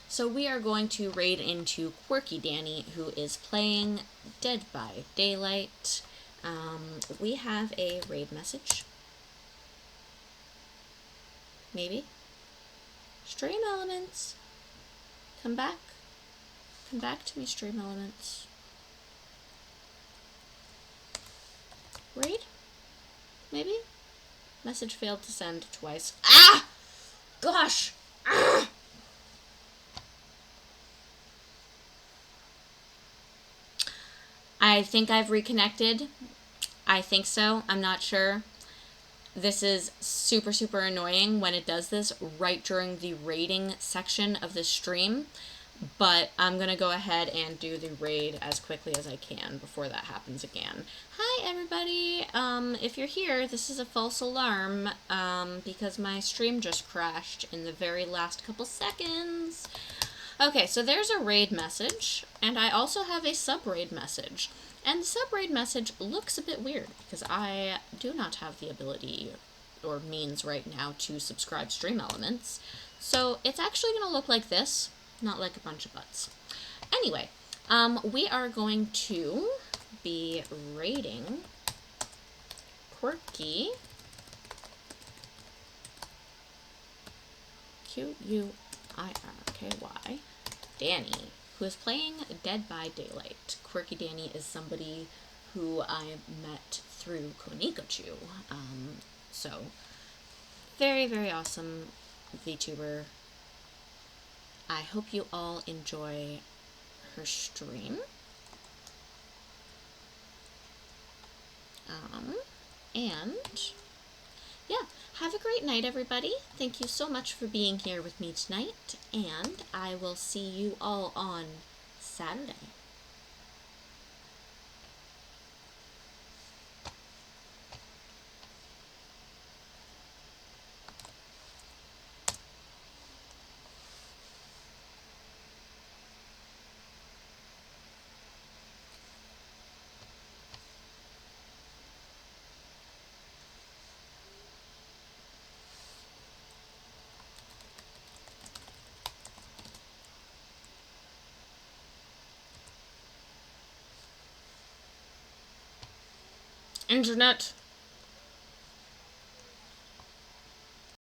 so we are going to raid into Quirky Danny, who is playing Dead by Daylight. We have a raid message. Maybe? Stream Elements. Come back. Come back to me, Stream Elements. Raid? Maybe? Message failed to send twice. Ah! Gosh! Ah! I think I've reconnected. I think so. I'm not sure. This is super, super annoying when it does this right during the raiding section of the stream. But I'm going to go ahead and do the raid as quickly as I can before that happens again. Hi, everybody. If you're here, this is a false alarm because my stream just crashed in the very last couple seconds. Okay, so there's a raid message, and I also have a sub-raid message. And the sub-raid message looks a bit weird because I do not have the ability or means right now to subscribe Stream Elements. So it's actually going to look like this. Not like a bunch of butts. Anyway, we are going to be raiding Quirky Quirky Danny, who is playing Dead by Daylight. Quirky Danny is somebody who I met through Konikochu. So very, very awesome VTuber. I hope you all enjoy her stream. And yeah, have a great night, everybody. Thank you so much for being here with me tonight, and I will see you all on Saturday. Internet.